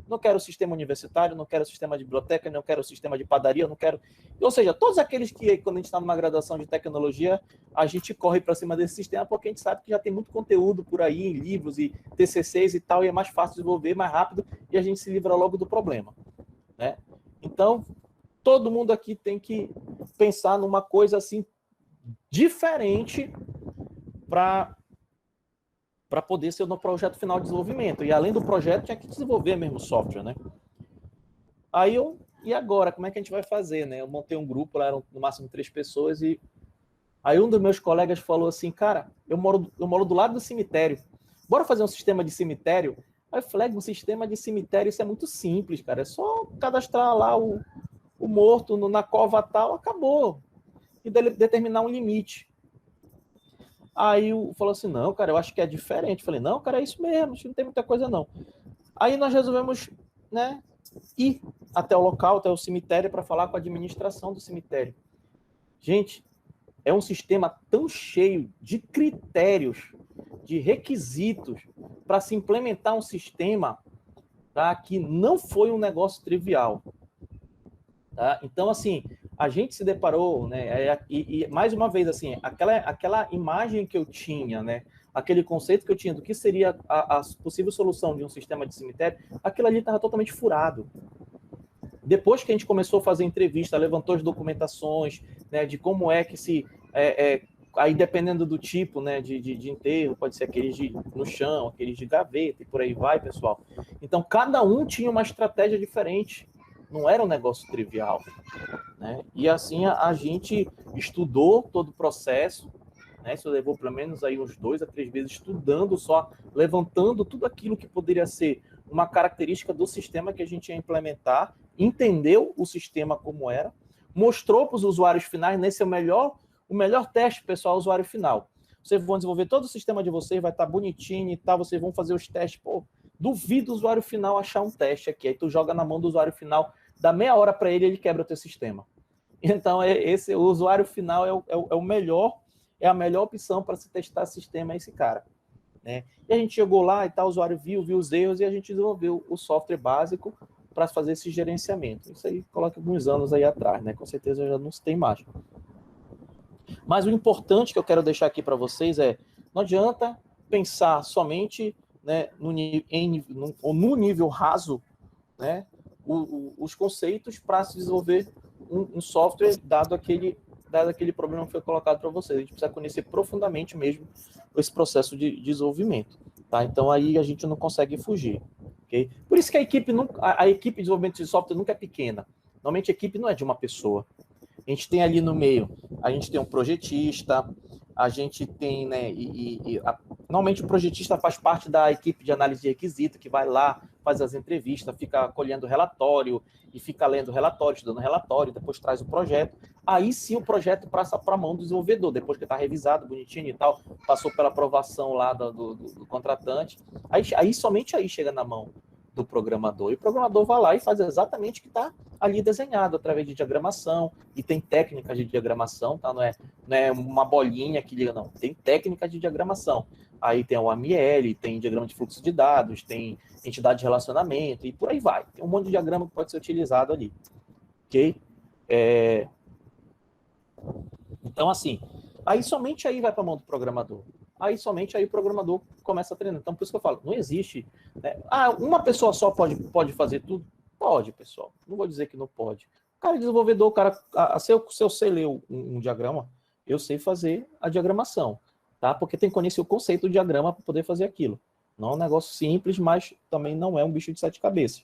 Não quero o sistema universitário, não quero o sistema de biblioteca, não quero o sistema de padaria, não quero... Ou seja, todos aqueles que, quando a gente está numa graduação de tecnologia, a gente corre para cima desse sistema porque a gente sabe que já tem muito conteúdo por aí, em livros e TCCs e tal, e é mais fácil desenvolver, mais rápido, e a gente se livra logo do problema, né? Então, todo mundo aqui tem que pensar numa coisa assim, diferente para poder ser no projeto final de desenvolvimento. E além do projeto, tinha que desenvolver mesmo software, né? Aí e agora? Como é que a gente vai fazer, né? Eu montei um grupo, lá eram no máximo 3 pessoas, e aí um dos meus colegas falou assim, cara, eu moro do lado do cemitério, bora fazer um sistema de cemitério? Aí eu falei, um sistema de cemitério, isso é muito simples, cara, é só cadastrar lá o morto na cova tal, acabou. E determinar um limite. Aí falou assim, não, cara, eu acho que é diferente. Eu falei, não, cara, é isso mesmo, não tem muita coisa não. Aí nós resolvemos, né, ir até o local, até o cemitério, para falar com a administração do cemitério. Gente, é um sistema tão cheio de critérios, de requisitos, para se implementar um sistema, tá, que não foi um negócio trivial. Tá? Então, assim, a gente se deparou, né, e mais uma vez, assim, aquela imagem que eu tinha, né, aquele conceito que eu tinha do que seria a possível solução de um sistema de cemitério, aquilo ali estava totalmente furado. Depois que a gente começou a fazer entrevista, levantou as documentações, né, de como é que se... aí, dependendo do tipo, né, de enterro, pode ser aqueles no chão, aqueles de gaveta, e por aí vai, pessoal. Então, cada um tinha uma estratégia diferente. Não era um negócio trivial, né? E assim a gente estudou todo o processo, né? Isso levou pelo menos aí uns 2 a 3 meses estudando só, levantando tudo aquilo que poderia ser uma característica do sistema que a gente ia implementar, entendeu o sistema como era, mostrou para os usuários finais, nesse é o melhor teste, pessoal, usuário final. Vocês vão desenvolver todo o sistema de vocês, vai estar bonitinho e tal, vocês vão fazer os testes, pô, duvido o usuário final achar um teste aqui, aí tu joga na mão do usuário final, dá meia hora para ele quebra o teu sistema. Então, o usuário final é o melhor, é a melhor opção para se testar sistema, é esse cara, né? E a gente chegou lá e tal, o usuário viu os erros e a gente desenvolveu o software básico para fazer esse gerenciamento. Isso aí coloca alguns anos aí atrás, né? Com certeza já não se tem mais. Mas o importante que eu quero deixar aqui para vocês é, não adianta pensar somente, né, no nível raso, né, os conceitos para se desenvolver um software dado aquele problema que foi colocado para vocês. A gente precisa conhecer profundamente mesmo esse processo de desenvolvimento. Tá? Então, aí a gente não consegue fugir. Okay? Por isso que a equipe de desenvolvimento de software nunca é pequena. Normalmente, a equipe não é de uma pessoa. A gente tem ali no meio, a gente tem um projetista, a gente tem, né, normalmente o projetista faz parte da equipe de análise de requisito, que vai lá, faz as entrevistas, fica colhendo relatório, e fica lendo relatório, estudando relatório, depois traz o projeto. Aí sim o projeto passa para a mão do desenvolvedor, depois que está revisado, bonitinho e tal, passou pela aprovação lá do contratante, aí somente aí chega na mão do programador. E o programador vai lá e faz exatamente o que está ali desenhado, através de diagramação, e tem técnicas de diagramação, tá? Não é uma bolinha que liga, não. Tem técnicas de diagramação. Aí tem o AML, tem diagrama de fluxo de dados, tem entidade de relacionamento, e por aí vai. Tem um monte de diagrama que pode ser utilizado ali. Ok? Então, assim, aí somente aí vai para a mão do programador. Aí somente aí o programador começa a treinar. Então, por isso que eu falo, não existe, né? Uma pessoa só pode fazer tudo? Pode, pessoal. Não vou dizer que não pode. O cara desenvolvedor, o cara, se eu sei ler um diagrama, eu sei fazer a diagramação, tá? Porque tem que conhecer o conceito do diagrama para poder fazer aquilo. Não é um negócio simples, mas também não é um bicho de 7 cabeças,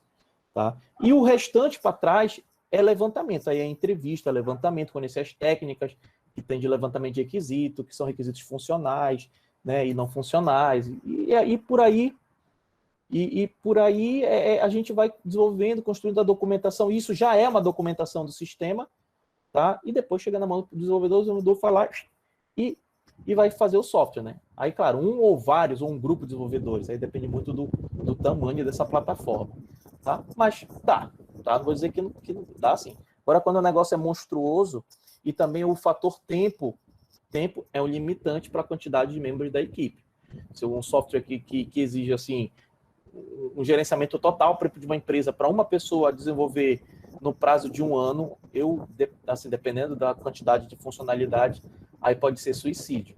tá? E o restante para trás é levantamento. Aí é entrevista, levantamento, conhecer as técnicas que tem de levantamento de requisito, que são requisitos funcionais, né, e não funcionais, e por aí, por aí a gente vai desenvolvendo, construindo a documentação. Isso já é uma documentação do sistema, tá? E depois chega na mão do desenvolvedor falar e vai fazer o software, né? Aí, claro, um ou vários, ou um grupo de desenvolvedores, aí depende muito do tamanho dessa plataforma, tá? Mas dá, tá? Não vou dizer que não dá, sim. Agora, quando o negócio é monstruoso, e também o fator tempo é um limitante para a quantidade de membros da equipe. Se um software que exige, assim, um gerenciamento total de uma empresa para uma pessoa desenvolver no prazo de 1 ano, assim, dependendo da quantidade de funcionalidade, aí pode ser suicídio,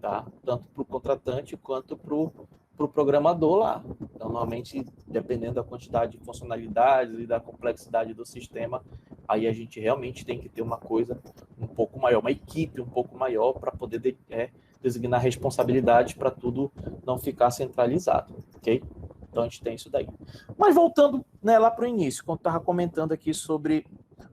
tá? Tanto para o contratante quanto para o programador lá. Então, normalmente, dependendo da quantidade de funcionalidades e da complexidade do sistema, aí a gente realmente tem que ter uma coisa um pouco maior, uma equipe um pouco maior para poder designar responsabilidades para tudo não ficar centralizado, ok? Então, a gente tem isso daí. Mas voltando, né, lá para o início, quando eu estava comentando aqui sobre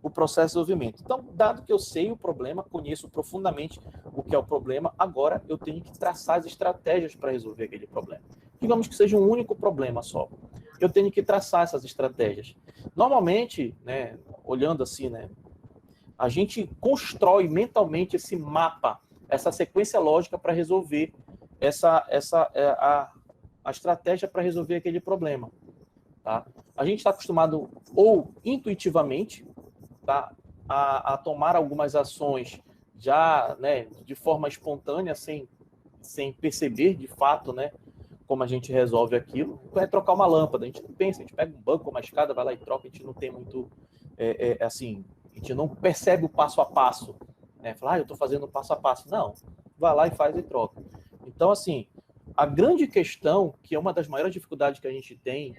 o processo de desenvolvimento. Então, dado que eu sei o problema, conheço profundamente o que é o problema, agora eu tenho que traçar as estratégias para resolver aquele problema. Digamos que seja um único problema só. Eu tenho que traçar essas estratégias. Normalmente, né, olhando assim, né, a gente constrói mentalmente esse mapa, essa sequência lógica para resolver a estratégia para resolver aquele problema. Tá? A gente está acostumado, ou intuitivamente, tá, a tomar algumas ações já, né, de forma espontânea, sem perceber de fato, né, como a gente resolve aquilo. É trocar uma lâmpada, a gente não pensa, a gente pega um banco, uma escada, vai lá e troca, a gente não tem muito, assim, a gente não percebe o passo a passo, né? Fala, eu estou fazendo o passo a passo. Não, vai lá e faz e troca. Então, assim, a grande questão, que é uma das maiores dificuldades que a gente tem,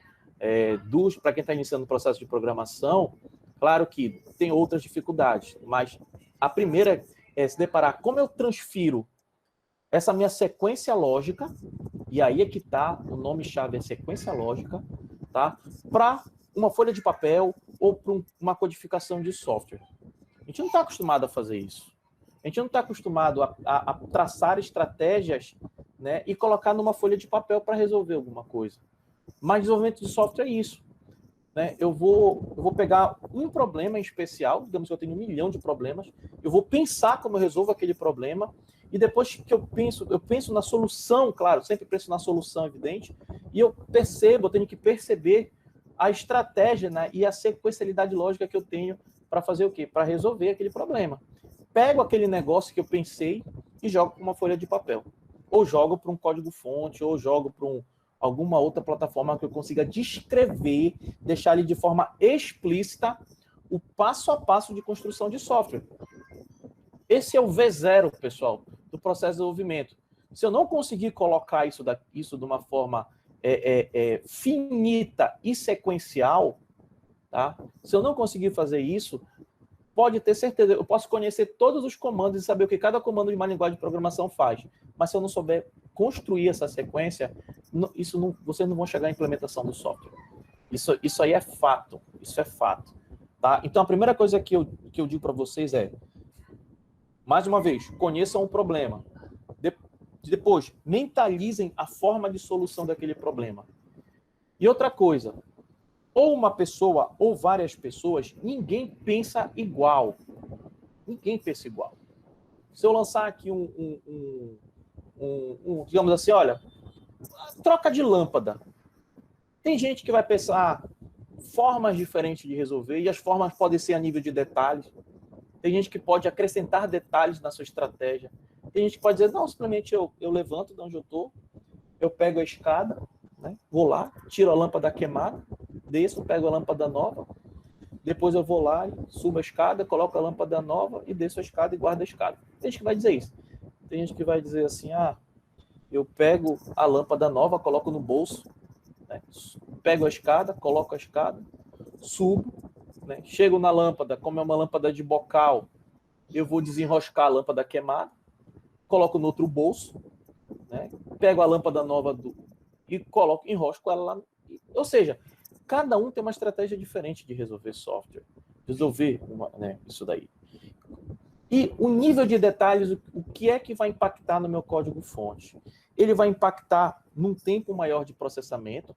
para quem está iniciando o processo de programação, claro que tem outras dificuldades, mas a primeira é se deparar como eu transfiro essa minha sequência lógica, e aí é que está, o nome-chave é sequência lógica, tá? Para uma folha de papel ou para uma codificação de software. A gente não está acostumado a fazer isso. A gente não está acostumado a traçar estratégias, né, e colocar numa folha de papel para resolver alguma coisa. Mas desenvolvimento de software é isso. Né? Eu vou pegar um problema em especial, digamos que eu tenho 1 milhão de problemas, eu vou pensar como eu resolvo aquele problema, e depois que eu penso na solução, claro, sempre penso na solução, evidente, e eu tenho que perceber a estratégia, né, e a sequencialidade lógica que eu tenho para fazer o quê? Para resolver aquele problema. Pego aquele negócio que eu pensei e jogo para uma folha de papel. Ou jogo para um código-fonte, ou jogo para alguma outra plataforma que eu consiga descrever, deixar ali de forma explícita o passo a passo de construção de software. Esse é o V0, pessoal, do processo de desenvolvimento. Se eu não conseguir colocar isso de uma forma finita e sequencial, tá? Se eu não conseguir fazer isso, pode ter certeza, eu posso conhecer todos os comandos e saber o que cada comando de uma linguagem de programação faz, mas se eu não souber construir essa sequência, vocês não vão chegar à implementação do software. Isso aí é fato, isso é fato. Tá? Então, a primeira coisa que eu digo para vocês é, mais uma vez, conheçam o problema. Depois, mentalizem a forma de solução daquele problema. E outra coisa, ou uma pessoa ou várias pessoas, ninguém pensa igual. Ninguém pensa igual. Se eu lançar aqui digamos assim, olha, troca de lâmpada. Tem gente que vai pensar formas diferentes de resolver, e as formas podem ser a nível de detalhes. Tem gente que pode acrescentar detalhes na sua estratégia. Tem gente que pode dizer, não, simplesmente eu levanto de onde eu estou, eu pego a escada, né, vou lá, tiro a lâmpada queimada, desço, pego a lâmpada nova, depois eu vou lá, subo a escada, coloco a lâmpada nova e desço a escada e guardo a escada. Tem gente que vai dizer isso. Tem gente que vai dizer assim, eu pego a lâmpada nova, coloco no bolso, né, pego a escada, coloco a escada, subo, né, chego na lâmpada, como é uma lâmpada de bocal, eu vou desenroscar a lâmpada queimada, coloco no outro bolso, né, pego a lâmpada nova e coloco, enrosco ela lá. Ou seja, cada um tem uma estratégia diferente de resolver software, resolver isso daí. E o nível de detalhes, o que é que vai impactar no meu código-fonte? Ele vai impactar num tempo maior de processamento,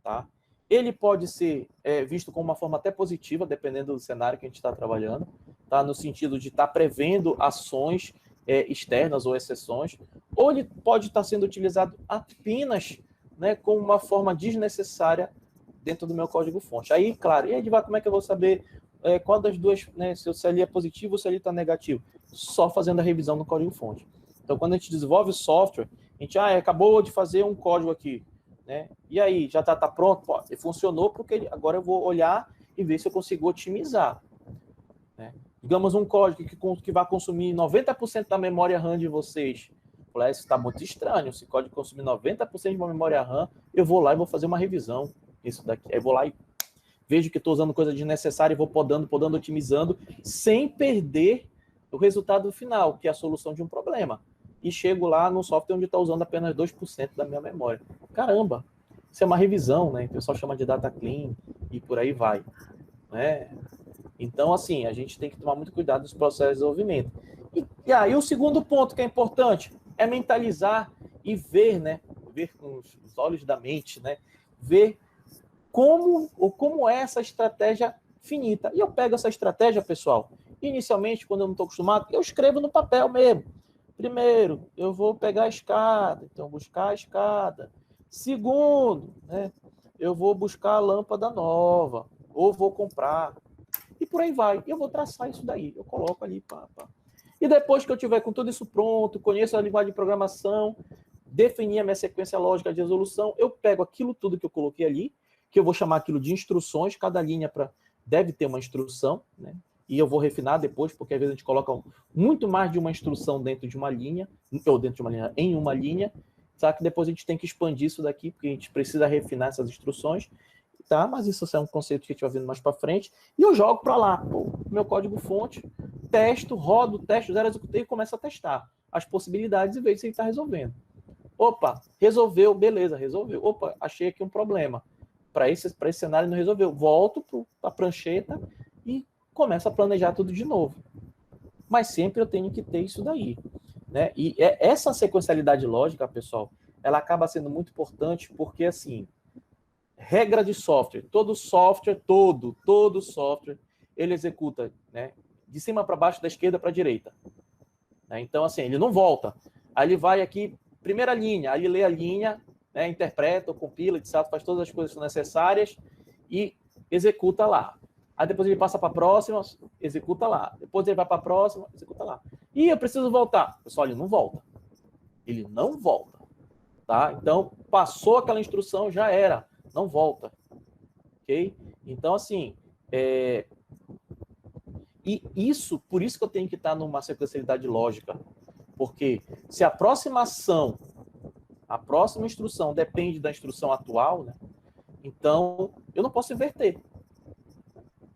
tá? Ele pode ser visto como uma forma até positiva, dependendo do cenário que a gente está trabalhando, tá? No sentido de estar prevendo ações externas ou exceções, ou ele pode estar sendo utilizado apenas, né, como uma forma desnecessária dentro do meu código-fonte. Aí, claro, e aí, como é que eu vou saber qual das duas, né, se ali é positivo ou se ali está negativo? Só fazendo a revisão no código-fonte. Então, quando a gente desenvolve software, a gente acabou de fazer um código aqui, né? E aí, já está pronto? Pô, e funcionou, porque agora eu vou olhar e ver se eu consigo otimizar. Né? Digamos um código que vai consumir 90% da memória RAM de vocês. Isso está muito estranho. Esse código consumir 90% de uma memória RAM, eu vou lá e vou fazer uma revisão. Isso daqui. Aí eu vou lá e vejo que estou usando coisa desnecessária e vou podando, otimizando, sem perder o resultado final, que é a solução de um problema. E chego lá no software onde está usando apenas 2% da minha memória. Caramba, isso é uma revisão, né? O pessoal chama de data clean e por aí vai. Né? Então, assim, a gente tem que tomar muito cuidado nos processos de desenvolvimento. E aí o segundo ponto que é importante é mentalizar e ver, né? Ver com os olhos da mente, né? Ver como é essa estratégia finita. E eu pego essa estratégia, pessoal, inicialmente, quando eu não estou acostumado, eu escrevo no papel mesmo. Primeiro, eu vou pegar a escada, então buscar a escada. Segundo, né, eu vou buscar a lâmpada nova, ou vou comprar. E por aí vai. Eu vou traçar isso daí. Eu coloco ali, pá. E depois que eu tiver com tudo isso pronto, conheço a linguagem de programação, defini a minha sequência lógica de resolução, eu pego aquilo tudo que eu coloquei ali, que eu vou chamar aquilo de instruções, cada linha deve ter uma instrução, né? E eu vou refinar depois, porque às vezes a gente coloca muito mais de uma instrução dentro de uma linha, ou dentro de uma linha, em uma linha, sabe? Que depois a gente tem que expandir isso daqui, porque a gente precisa refinar essas instruções, tá? Mas isso é um conceito que a gente vai vendo mais para frente, e eu jogo para lá, meu código-fonte, testo, rodo, testo, zero, executei e começo a testar as possibilidades e vejo se ele está resolvendo. Opa, resolveu, beleza, resolveu. Opa, achei aqui um problema. Para esse cenário não resolveu. Volto para a prancheta e começo a planejar tudo de novo. Mas sempre eu tenho que ter isso daí. Né? E essa sequencialidade lógica, pessoal, ela acaba sendo muito importante porque, assim, regra de software, todo software, ele executa, né, de cima para baixo, da esquerda para a direita. Né? Então, assim, ele não volta. Aí ele vai aqui, primeira linha, aí ele lê a linha, né, interpreta, compila, etc., faz todas as coisas que são necessárias e executa lá. Aí depois ele passa para a próxima, executa lá. Depois ele vai para a próxima, executa lá. E eu preciso voltar. Pessoal, ele não volta. Ele não volta. Tá? Então, passou aquela instrução, já era. Não volta. Ok? Então, assim, e isso, por isso que eu tenho que estar numa sequencialidade lógica. Porque se a próxima ação, a próxima instrução depende da instrução atual, né? Então eu não posso inverter.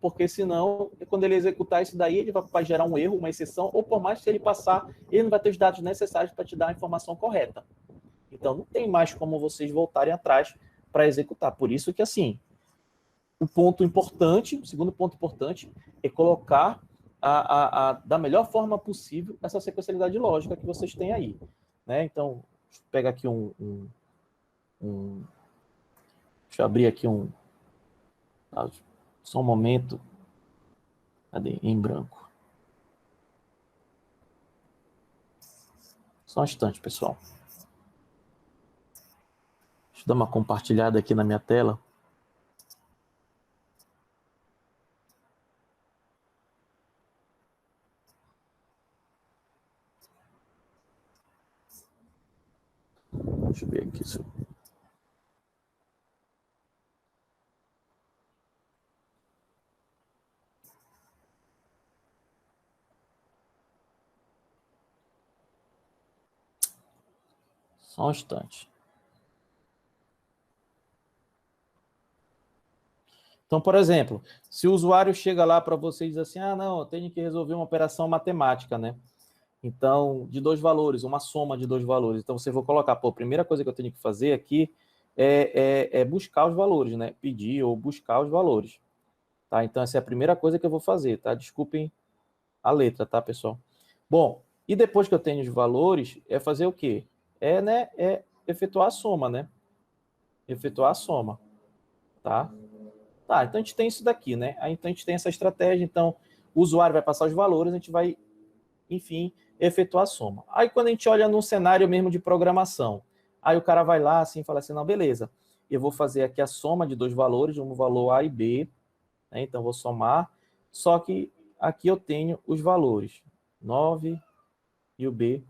porque senão, quando ele executar isso daí, ele vai gerar um erro, uma exceção, ou por mais que ele passar, ele não vai ter os dados necessários para te dar a informação correta. Então, não tem mais como vocês voltarem atrás para executar. Por isso que, assim, o ponto importante, o segundo ponto importante, é colocar da melhor forma possível essa sequencialidade lógica que vocês têm aí. Né? Então, deixa eu pegar aqui deixa eu abrir aqui só um momento. Cadê? Em branco. Só um instante, pessoal. Deixa eu dar uma compartilhada aqui na minha tela. Deixa eu ver aqui. Só um instante. Então, por exemplo, se o usuário chega lá para você e diz assim, ah, não, eu tenho que resolver uma operação matemática, né? Então, de dois valores, uma soma de dois valores. Então, você vai colocar, pô, a primeira coisa que eu tenho que fazer aqui é buscar os valores, né? Pedir ou buscar os valores. Tá? Então, essa é a primeira coisa que eu vou fazer, tá? Desculpem a letra, tá, pessoal? Bom, e depois que eu tenho os valores, é fazer o quê? É efetuar a soma, né? Efetuar a soma, tá? Tá, então a gente tem isso daqui, né? Aí, então a gente tem essa estratégia, então o usuário vai passar os valores, a gente vai, enfim, efetuar a soma. Aí quando a gente olha num cenário mesmo de programação, aí o cara vai lá assim, fala assim, não, beleza, eu vou fazer aqui a soma de dois valores, um valor A e B, né? Então vou somar, só que aqui eu tenho os valores, 9 e o B,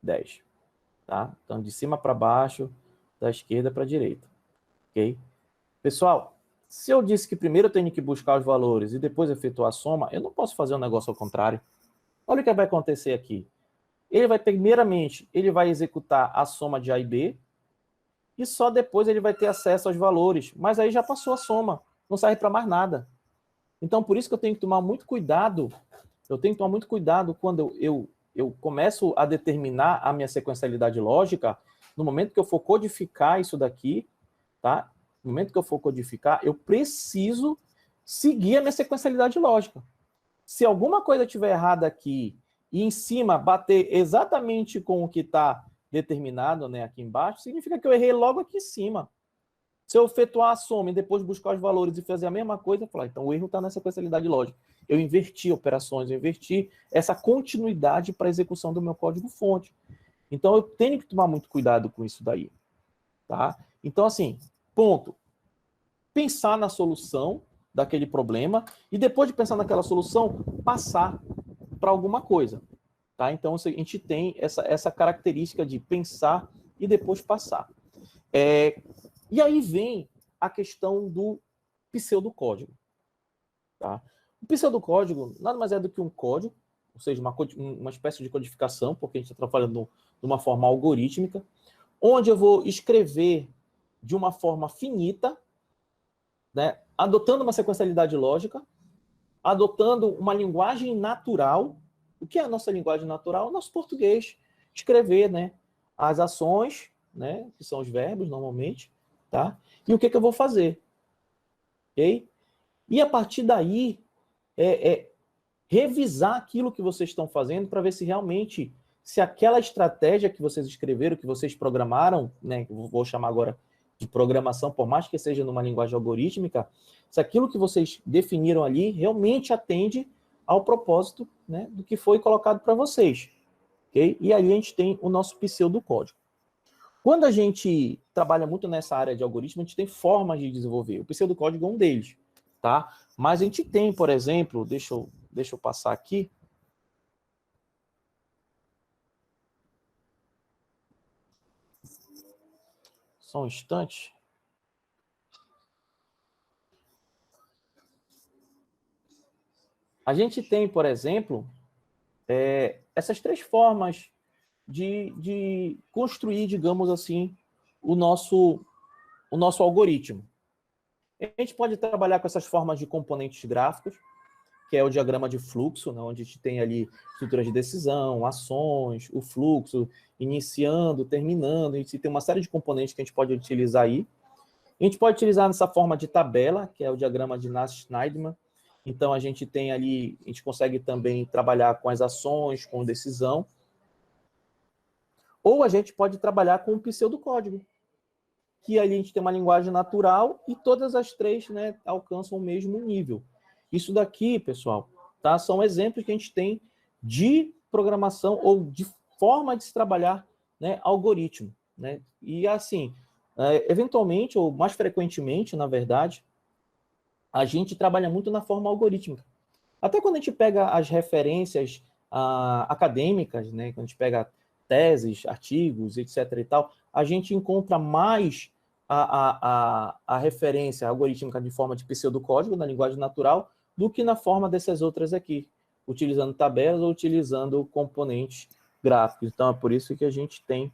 10. Tá? Então de cima para baixo, da esquerda para a direita. Ok? Pessoal, se eu disse que primeiro eu tenho que buscar os valores e depois efetuar a soma, eu não posso fazer um negócio ao contrário. Olha o que vai acontecer aqui. Ele vai, primeiramente, ele vai executar a soma de A e B e só depois ele vai ter acesso aos valores. Mas aí já passou a soma, não serve para mais nada. Então, por isso que eu tenho que tomar muito cuidado. Eu tenho que tomar muito cuidado quando eu começo a determinar a minha sequencialidade lógica, no momento que eu for codificar isso daqui, tá? No momento que eu for codificar, eu preciso seguir a minha sequencialidade lógica. Se alguma coisa estiver errada aqui e em cima bater exatamente com o que está determinado, né, aqui embaixo, significa que eu errei logo aqui em cima. Se eu efetuar a soma e depois buscar os valores e fazer a mesma coisa, eu falo, então o erro está na sequencialidade lógica. Eu inverti operações, eu inverti essa continuidade para a execução do meu código-fonte. Então eu tenho que tomar muito cuidado com isso daí. Tá? Então, assim, ponto. Pensar na solução daquele problema e depois de pensar naquela solução, passar para alguma coisa. Tá? Então, a gente tem essa característica de pensar e depois passar. E aí vem a questão do pseudocódigo. Tá? O pseudocódigo nada mais é do que um código, ou seja, uma espécie de codificação, porque a gente está trabalhando de uma forma algorítmica, onde eu vou escrever de uma forma finita, né, adotando uma sequencialidade lógica, adotando uma linguagem natural. O que é a nossa linguagem natural? O nosso português. Escrever, né, as ações, né, que são os verbos, normalmente, tá? E o que eu vou fazer? Ok? E a partir daí, revisar aquilo que vocês estão fazendo para ver se realmente, se aquela estratégia que vocês escreveram, que vocês programaram, né, vou chamar agora de programação, por mais que seja numa linguagem algorítmica, se aquilo que vocês definiram ali realmente atende ao propósito, né, do que foi colocado para vocês. Okay? E aí a gente tem o nosso pseudocódigo. Quando a gente trabalha muito nessa área de algoritmo, a gente tem formas de desenvolver. O pseudocódigo é um deles. Tá? Mas a gente tem, por exemplo, deixa eu passar aqui. Só um instante. A gente tem, por exemplo, essas três formas de construir, digamos assim, o nosso algoritmo. A gente pode trabalhar com essas formas de componentes gráficos, que é o diagrama de fluxo, né, onde a gente tem ali estruturas de decisão, ações, o fluxo, iniciando, terminando, a gente tem uma série de componentes que a gente pode utilizar aí. A gente pode utilizar nessa forma de tabela, que é o diagrama de Nash-Schneidman. Então, a gente tem ali, a gente consegue também trabalhar com as ações, com decisão. Ou a gente pode trabalhar com o pseudocódigo, que ali a gente tem uma linguagem natural e todas as três, né, alcançam o mesmo nível. Isso daqui, pessoal, tá, são exemplos que a gente tem de programação ou de forma de se trabalhar, né, algoritmo. Né? E assim, eventualmente, ou mais frequentemente, na verdade, a gente trabalha muito na forma algorítmica. Até quando a gente pega as referências acadêmicas, né, quando a gente pega teses, artigos, etc. e tal, a gente encontra mais a referência algorítmica de forma de pseudocódigo, na linguagem natural, do que na forma dessas outras aqui, utilizando tabelas ou utilizando componentes gráficos. Então, é por isso que a gente tem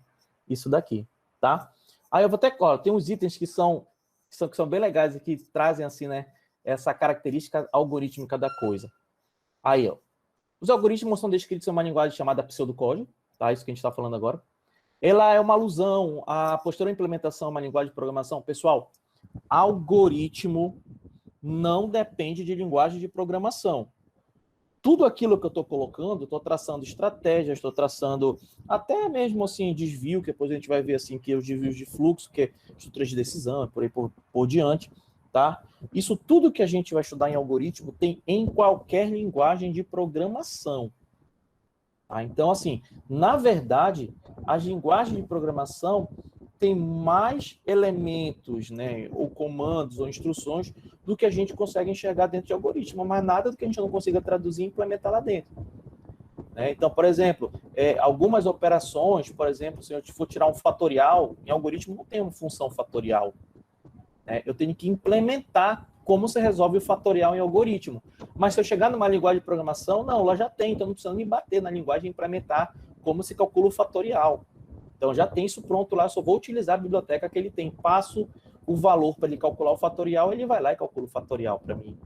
isso daqui, tá? Aí eu vou até, ó, tem uns itens que são bem legais e que trazem, assim, né, essa característica algorítmica da coisa. Aí, ó, os algoritmos são descritos em uma linguagem chamada pseudocódigo, tá? Isso que a gente está falando agora. Ela é uma alusão à posterior implementação, uma linguagem de programação. Pessoal, algoritmo não depende de linguagem de programação. Tudo aquilo que eu estou colocando, estou traçando estratégias, estou traçando até mesmo assim desvio, que depois a gente vai ver assim que os desvios de fluxo, que é estruturas de decisão, por aí por diante, tá? Isso tudo que a gente vai estudar em algoritmo tem em qualquer linguagem de programação. Tá? Então, assim, na verdade, as linguagens de programação têm mais elementos, né, ou comandos, ou instruções, do que a gente consegue enxergar dentro de algoritmo, mas nada do que a gente não consiga traduzir e implementar lá dentro. Né? Então, por exemplo, algumas operações, por exemplo, se eu for tirar um fatorial, em algoritmo não tem uma função fatorial. Né? Eu tenho que implementar como se resolve o fatorial em algoritmo. Mas se eu chegar numa linguagem de programação, não, lá já tem, então não precisa nem bater na linguagem e implementar como se calcula o fatorial. Então já tem isso pronto lá, só vou utilizar a biblioteca que ele tem. Passo o valor para ele calcular o fatorial, ele vai lá e calcula o fatorial para mim.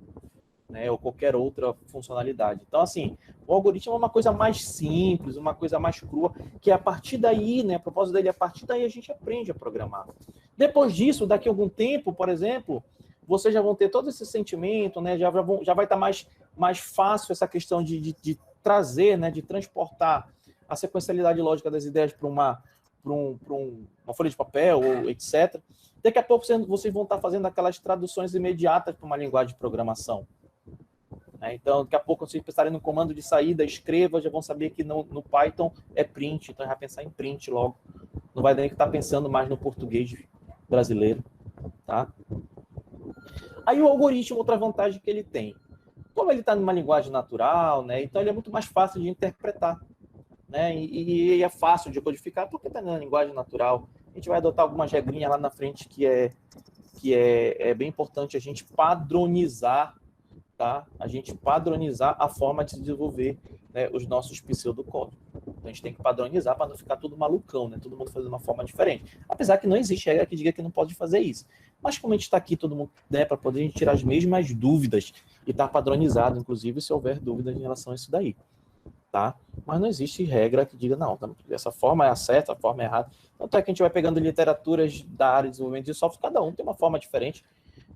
Né? Ou qualquer outra funcionalidade. Então, assim, o algoritmo é uma coisa mais simples, uma coisa mais crua, que a partir daí, né, a propósito dele, a partir daí a gente aprende a programar. Depois disso, daqui a algum tempo, por exemplo, vocês já vão ter todo esse sentimento, né? Já vai estar mais fácil essa questão de trazer, né? De transportar a sequencialidade lógica das ideias para uma folha de papel, ou etc. Daqui a pouco vocês vão estar fazendo aquelas traduções imediatas para uma linguagem de programação. Então, daqui a pouco, vocês pensarem no comando de saída, escreva, já vão saber que no Python é print, então já vai pensar em print logo. Não vai nem estar pensando mais no português brasileiro, tá? Aí o algoritmo, outra vantagem que ele tem, como ele está numa linguagem natural, né, então ele é muito mais fácil de interpretar, né, e é fácil de codificar porque está na linguagem natural. A gente vai adotar algumas regrinhas lá na frente que é bem importante a gente padronizar, tá? A gente padronizar a forma de se desenvolver, né, os nossos pseudocódigos. Então a gente tem que padronizar para não ficar tudo malucão, né? Todo mundo fazendo uma forma diferente. Apesar que não existe regra que diga que não pode fazer isso. Mas como a gente está aqui, todo mundo, né, para poder a gente tirar as mesmas dúvidas e estar padronizado, inclusive, se houver dúvidas em relação a isso daí. Tá? Mas não existe regra que diga, não, essa forma é a certa, a forma é errada. Tanto é que a gente vai pegando literaturas da área de desenvolvimento de software, cada um tem uma forma diferente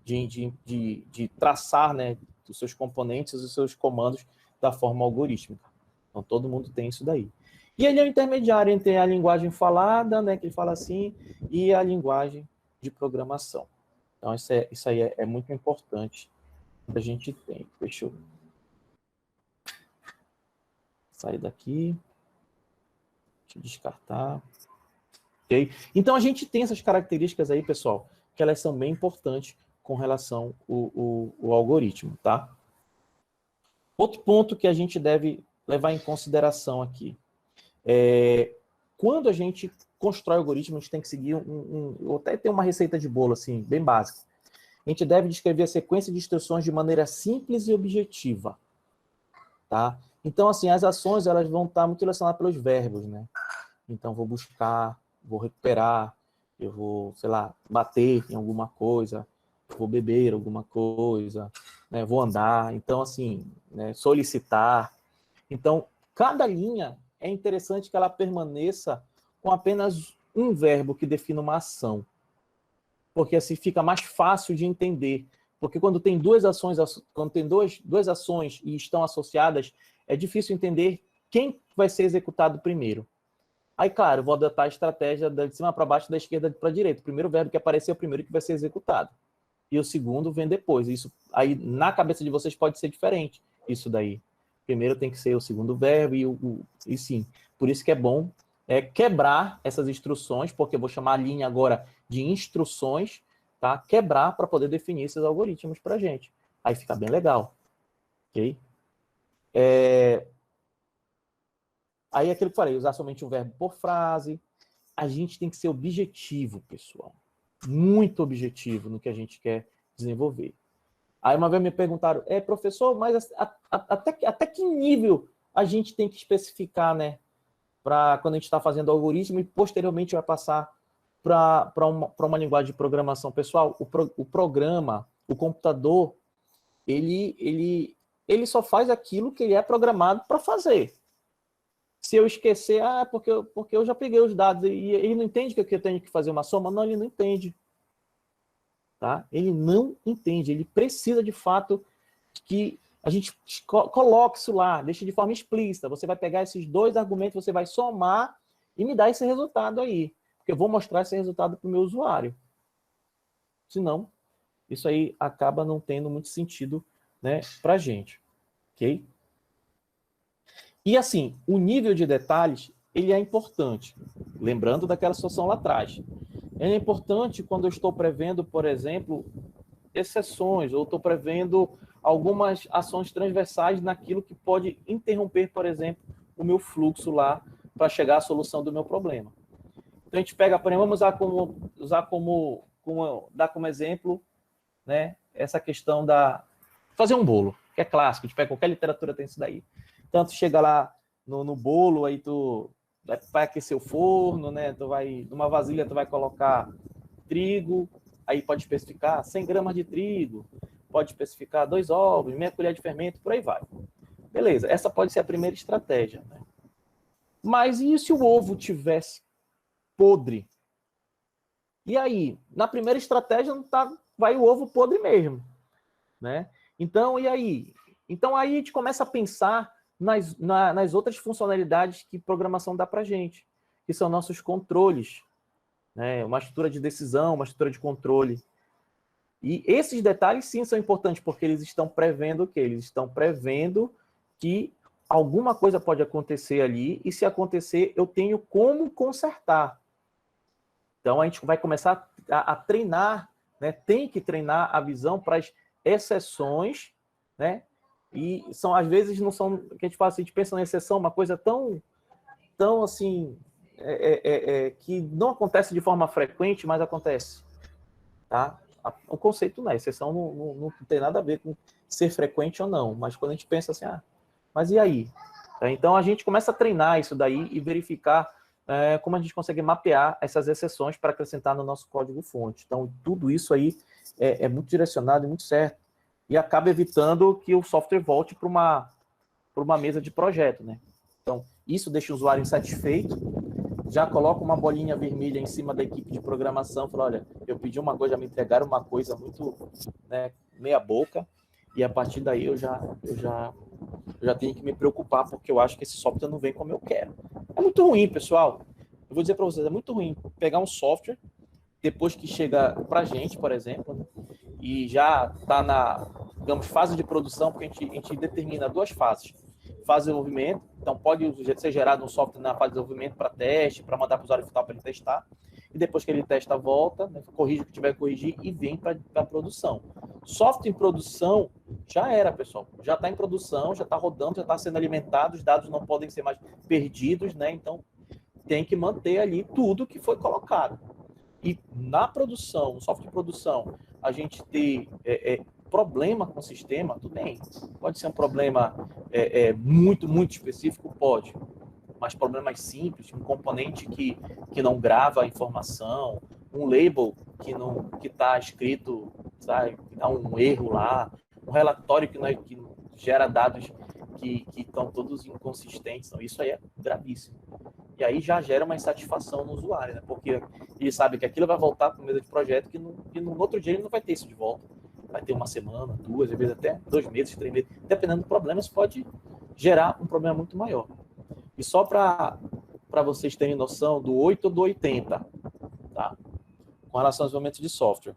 de traçar, né, os seus componentes, os seus comandos da forma algorítmica. Então, todo mundo tem isso daí. E ele é o intermediário entre a linguagem falada, né, que ele fala assim, e a linguagem de programação. Então, isso aí é muito importante para a gente ter. Deixa eu sair daqui. Deixa eu descartar. Ok? Então, a gente tem essas características aí, pessoal, que elas são bem importantes com relação ao algoritmo, tá? Outro ponto que a gente deve levar em consideração aqui é quando a gente constrói algoritmos, a gente tem que seguir até ter uma receita de bolo, assim, bem básica. A gente deve descrever a sequência de instruções de maneira simples e objetiva, tá? Então, assim, as ações, elas vão estar muito relacionadas pelos verbos, né? Então, vou buscar, vou recuperar, eu vou, sei lá, bater em alguma coisa, vou beber alguma coisa, né? Vou andar. Então, assim, né? Solicitar. Então, cada linha é interessante que ela permaneça com apenas um verbo que defina uma ação. Porque assim fica mais fácil de entender. Porque quando tem duas ações, quando tem duas ações e estão associadas, é difícil entender quem vai ser executado primeiro. Aí, claro, vou adotar a estratégia de cima para baixo, da esquerda para a direita. O primeiro verbo que aparecer é o primeiro que vai ser executado. E o segundo vem depois. Isso aí, na cabeça de vocês, pode ser diferente. Isso daí. Primeiro tem que ser o segundo verbo e sim. Por isso que é bom quebrar essas instruções, porque eu vou chamar a linha agora de instruções, tá? Quebrar para poder definir esses algoritmos para a gente. Aí fica bem legal. Ok? Aí é aquilo que eu falei, usar somente um verbo por frase. A gente tem que ser objetivo, pessoal. Muito objetivo no que a gente quer desenvolver. Aí uma vez me perguntaram, professor, mas até que nível a gente tem que especificar, né? Para quando a gente está fazendo algoritmo e posteriormente vai passar para uma linguagem de programação. Pessoal, o programa, o computador, ele só faz aquilo que ele é programado para fazer. Se eu esquecer, porque eu já peguei os dados e ele não entende que eu tenho que fazer uma soma, não, ele não entende. Tá? Ele não entende, ele precisa de fato que a gente coloque isso lá, deixe de forma explícita. Você vai pegar esses dois argumentos, você vai somar e me dar esse resultado aí. Porque eu vou mostrar esse resultado para o meu usuário. Senão, isso aí acaba não tendo muito sentido, né, para a gente. Ok? E assim, o nível de detalhes, ele é importante. Lembrando daquela situação lá atrás. Ele é importante quando eu estou prevendo, por exemplo, exceções, ou estou prevendo algumas ações transversais naquilo que pode interromper, por exemplo, o meu fluxo lá para chegar à solução do meu problema. Então a gente pega, por exemplo, vamos dar como exemplo, né, essa questão da fazer um bolo, que é clássico, a gente pega qualquer literatura tem isso daí. Então tu chega lá no bolo, aí tu vai aquecer o forno, né? Numa vasilha tu vai colocar trigo, aí pode especificar 100 gramas de trigo, pode especificar 2 ovos, meia colher de fermento, por aí vai. Beleza, essa pode ser a primeira estratégia. Né? Mas e se o ovo tivesse podre? E aí? Na primeira estratégia vai o ovo podre mesmo. Né? Então, e aí? Então aí a gente começa a pensar nas outras funcionalidades que programação dá para a gente, que são nossos controles, né? Uma estrutura de decisão, uma estrutura de controle. E esses detalhes, sim, são importantes, porque eles estão prevendo o quê? Eles estão prevendo que alguma coisa pode acontecer ali, e se acontecer, eu tenho como consertar. Então, a gente vai começar a treinar, né? Tem que treinar a visão para as exceções, né? E às vezes não são, que a gente fala assim, a gente pensa na exceção, uma coisa tão assim, que não acontece de forma frequente, mas acontece. Tá? O conceito não é, exceção não tem nada a ver com ser frequente ou não, mas quando a gente pensa assim, mas e aí? Tá? Então a gente começa a treinar isso daí e verificar como a gente consegue mapear essas exceções para acrescentar no nosso código-fonte. Então tudo isso aí é muito direcionado e muito certo. E acaba evitando que o software volte para uma mesa de projeto, né? Então, isso deixa o usuário insatisfeito, já coloca uma bolinha vermelha em cima da equipe de programação, fala, olha, eu pedi uma coisa, já me entregaram uma coisa muito, né, meia boca, e a partir daí eu já tenho que me preocupar, porque eu acho que esse software não vem como eu quero. É muito ruim, pessoal. Eu vou dizer para vocês, é muito ruim pegar um software, depois que chega para a gente, por exemplo, né, e já está na, digamos, fase de produção, porque a gente determina 2 fases. Fase de desenvolvimento, então pode ser gerado um software na fase de desenvolvimento para teste, para mandar para o usuário final para ele testar, e depois que ele testa, volta, né, corrige o que tiver que corrigir e vem para a produção. Software em produção já era, pessoal, já está em produção, já está rodando, já está sendo alimentado, os dados não podem ser mais perdidos, né? Então tem que manter ali tudo que foi colocado. E na produção, no software de produção, a gente ter problema com o sistema, tudo bem. Pode ser um problema muito, muito específico, pode. Mas problemas simples, um componente que não grava a informação, um label que está escrito sabe? Dá um erro lá, um relatório que gera dados que estão todos inconsistentes. Então, isso aí é gravíssimo. E aí já gera uma insatisfação no usuário, né? Porque ele sabe que aquilo vai voltar para o mesa de projeto, que no outro dia ele não vai ter isso de volta. Vai ter uma semana, 2, às vezes até 2 meses, 3 meses. Dependendo do problema, isso pode gerar um problema muito maior. E só para vocês terem noção do 8 ou do 80, tá? Com relação aos desenvolvimentos de software.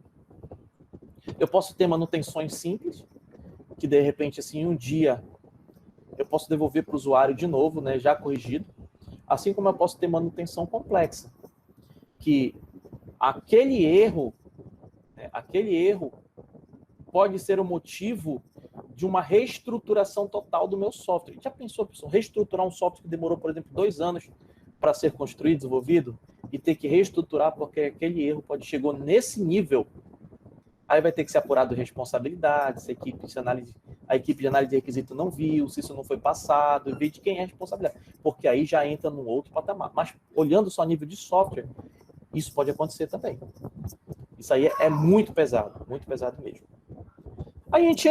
Eu posso ter manutenções simples, que de repente, assim, um dia eu posso devolver para o usuário de novo, né, já corrigido, assim como eu posso ter manutenção complexa, que aquele erro pode ser o motivo de uma reestruturação total do meu software. Já pensou, pessoal, reestruturar um software que demorou, por exemplo, 2 anos para ser construído, desenvolvido, e ter que reestruturar porque aquele erro chegou nesse nível? Aí vai ter que ser apurado responsabilidades, se a equipe de análise de requisito não viu, se isso não foi passado, e ver de quem é a responsabilidade. Porque aí já entra num outro patamar. Mas olhando só nível de software, isso pode acontecer também. Isso aí é muito pesado mesmo. Aí a gente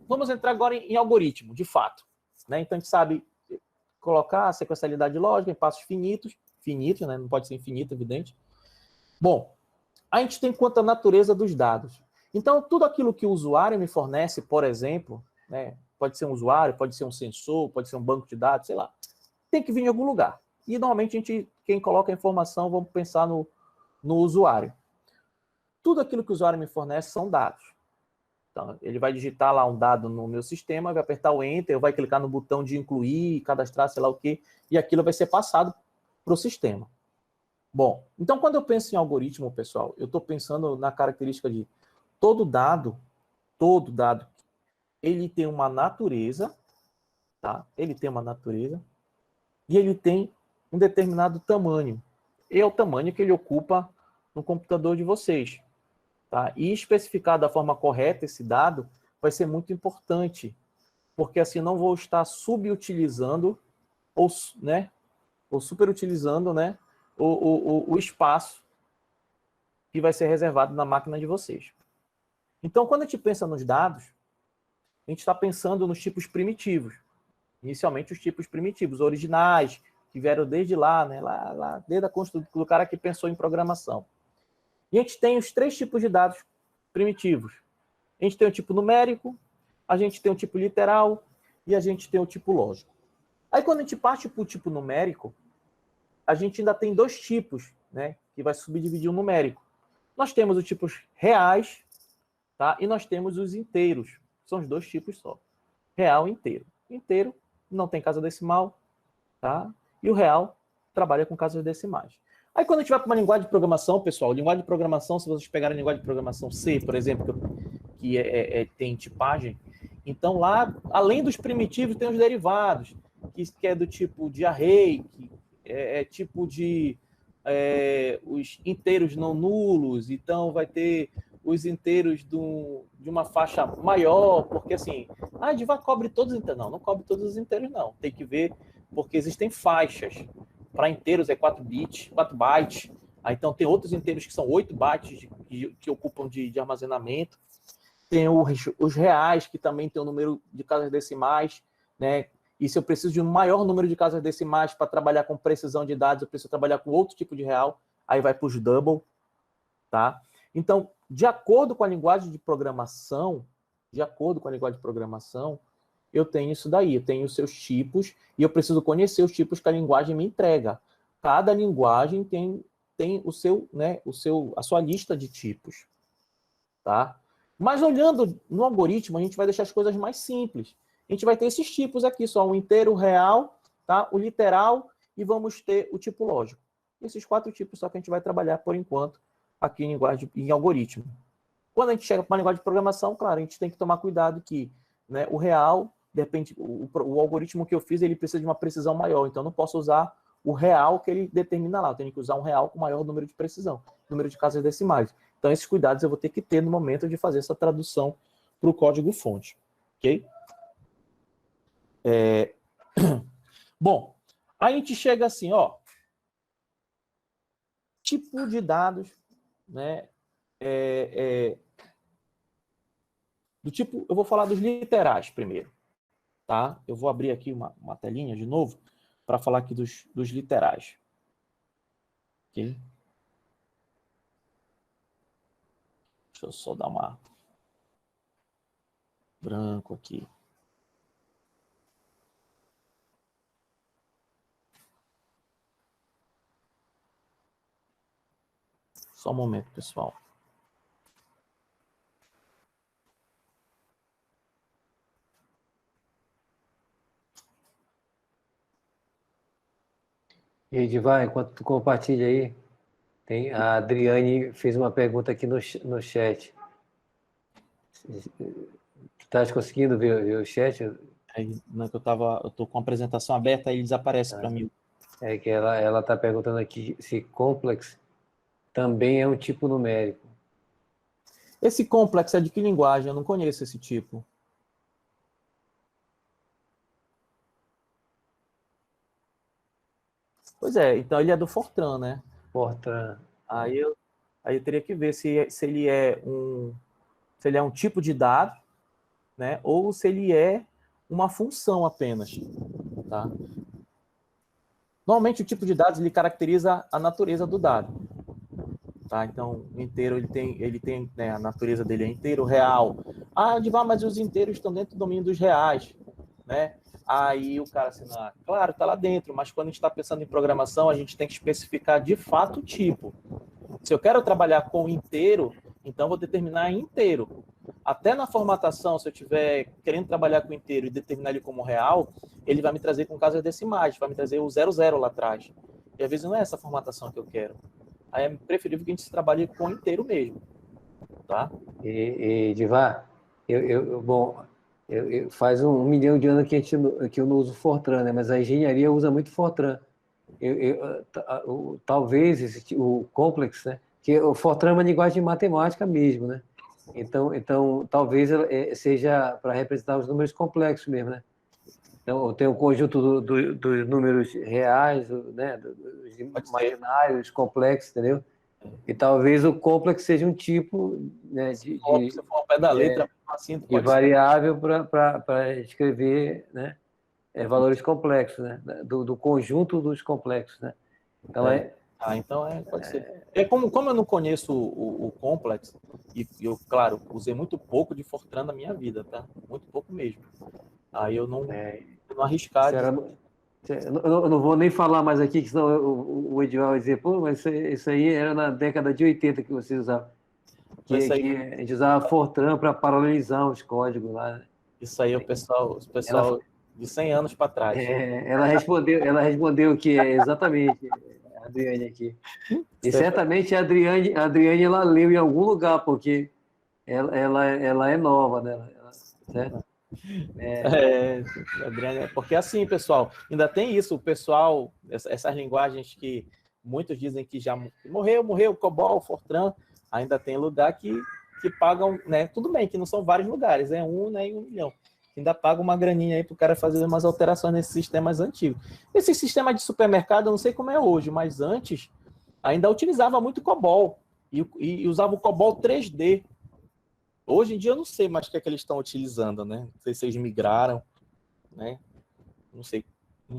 vamos entrar agora em algoritmo, de fato. Né? Então a gente sabe colocar a sequencialidade lógica em passos finitos, né? Não pode ser infinito, evidente. Bom, a gente tem quanto à natureza dos dados. Então, tudo aquilo que o usuário me fornece, por exemplo, né, pode ser um usuário, pode ser um sensor, pode ser um banco de dados, sei lá, tem que vir de algum lugar. E, normalmente, quem coloca a informação, vamos pensar no usuário. Tudo aquilo que o usuário me fornece são dados. Então, ele vai digitar lá um dado no meu sistema, vai apertar o Enter, vai clicar no botão de incluir, cadastrar, sei lá o quê, e aquilo vai ser passado para o sistema. Bom, então, quando eu penso em algoritmo, pessoal, eu estou pensando na característica de todo dado, ele tem uma natureza, tá? Ele tem uma natureza e ele tem um determinado tamanho. E é o tamanho que ele ocupa no computador de vocês, tá? E especificar da forma correta esse dado vai ser muito importante, porque assim não vou estar subutilizando ou superutilizando, né, o espaço que vai ser reservado na máquina de vocês. Então, quando a gente pensa nos dados, a gente está pensando nos tipos primitivos. Inicialmente, os tipos primitivos, originais, que vieram desde lá, né? Lá desde a construção do cara que pensou em programação. E a gente tem os 3 tipos de dados primitivos. A gente tem o tipo numérico, a gente tem o tipo literal e a gente tem o tipo lógico. Aí, quando a gente parte para o tipo numérico, a gente ainda tem 2 tipos, né? Que vai subdividir o numérico. Nós temos os tipos reais, tá? E nós temos os inteiros. São os 2 tipos só. Real e inteiro. Inteiro não tem casa decimal, tá? E o real trabalha com casas decimais. Aí quando a gente vai para uma linguagem de programação, pessoal, linguagem de programação, se vocês pegarem a linguagem de programação C, por exemplo, que tem tipagem, então lá, além dos primitivos, tem os derivados, que é do tipo de array, que é tipo de os inteiros não nulos, então vai ter os inteiros de uma faixa maior, porque assim, a Diva cobre todos os inteiros. Não cobre todos os inteiros, não. Tem que ver, porque existem faixas. Para inteiros é 4 bytes. Aí, então tem outros inteiros que são 8 bytes que ocupam de armazenamento. Tem os reais, que também tem o número de casas decimais, né? E se eu preciso de um maior número de casas decimais para trabalhar com precisão de dados, eu preciso trabalhar com outro tipo de real, aí vai para os double, tá? Então, de acordo com a linguagem de programação, eu tenho isso daí, eu tenho os seus tipos, e eu preciso conhecer os tipos que a linguagem me entrega. Cada linguagem tem o seu, né, a sua lista de tipos, tá? Mas olhando no algoritmo, a gente vai deixar as coisas mais simples. A gente vai ter esses tipos aqui, só o inteiro, o real, tá? O literal, e vamos ter o tipo lógico. Esses 4 tipos só que a gente vai trabalhar por enquanto aqui em algoritmo. Quando a gente chega para uma linguagem de programação, claro, a gente tem que tomar cuidado que, né, o real, de repente, o algoritmo que eu fiz, ele precisa de uma precisão maior, então eu não posso usar o real que ele determina lá, eu tenho que usar um real com maior número de precisão, número de casas decimais. Então esses cuidados eu vou ter que ter no momento de fazer essa tradução para o código-fonte, ok? Bom, aí a gente chega assim, ó, tipo de dados, né, Do tipo, eu vou falar dos literais primeiro, tá? Eu vou abrir aqui uma telinha de novo para falar aqui dos literais. Ok? Deixa eu só dar uma branco aqui. Só um momento, pessoal. E Edivar, enquanto tu compartilha aí, a Adriane fez uma pergunta aqui no chat. Tu estás conseguindo ver o chat? Aí, eu tô com a apresentação aberta, aí ele desaparece para mim. É que ela está perguntando aqui se complex também é um tipo numérico. Esse complexo é de que linguagem? Eu não conheço esse tipo. Pois é, então ele é do Fortran, né? Fortran. Aí eu teria que ver se ele é um tipo de dado, né? Ou se ele é uma função apenas, tá? Normalmente o tipo de dados ele caracteriza a natureza do dado, tá? Então o inteiro ele tem né, a natureza dele é inteiro, real. Ah, mas os inteiros estão dentro do domínio dos reais, né? Aí o cara assim, claro, está lá dentro, mas quando a gente está pensando em programação, a gente tem que especificar de fato o tipo. Se eu quero trabalhar com inteiro, então vou determinar inteiro. Até na formatação, se eu estiver querendo trabalhar com inteiro e determinar ele como real, ele vai me trazer com casas decimais, vai me trazer o 00 lá atrás. E às vezes não é essa formatação que eu quero. Aí é preferível que a gente trabalhe com inteiro mesmo. Tá? E Edivar, faz 1 milhão de anos que eu não uso Fortran, né? Mas a engenharia usa muito Fortran. Talvez o complex, né? Que o Fortran é uma linguagem de matemática mesmo, né? Então talvez seja para representar os números complexos mesmo, né? Então tem o conjunto dos números reais, né? Dos imaginários, complexos, entendeu? E talvez o complexo seja um tipo, né, Se for ao pé da letra, assim, de variável para escrever, né? Valores complexos, né? Do conjunto dos complexos, né? Então pode ser. Como eu não conheço o Complex, e eu, claro, usei muito pouco de Fortran na minha vida, tá? Muito pouco mesmo. Aí eu não arriscar. Eu não vou nem falar mais aqui, que senão o Edival vai dizer, pô, mas isso aí era na década de 80 que vocês usavam. Que a gente usava Fortran para paralelizar os códigos lá. Isso aí é o pessoal de 100 anos para trás. Ela respondeu que é exatamente a Adriane aqui. E certamente a Adriane ela leu em algum lugar, porque ela é nova, né? Certo? Adriane, porque assim, pessoal, ainda tem isso, o pessoal, essas linguagens que muitos dizem que já morreu, COBOL, Fortran, ainda tem lugar que pagam, né? Tudo bem, que não são vários lugares, é né, em 1 milhão. Ainda paga uma graninha aí para o cara fazer umas alterações nesses sistemas antigos. Esse sistema de supermercado, eu não sei como é hoje, mas antes ainda utilizava muito COBOL e usava o COBOL 3D. Hoje em dia eu não sei mais o que é que eles estão utilizando, né? Não sei se eles migraram, né? Não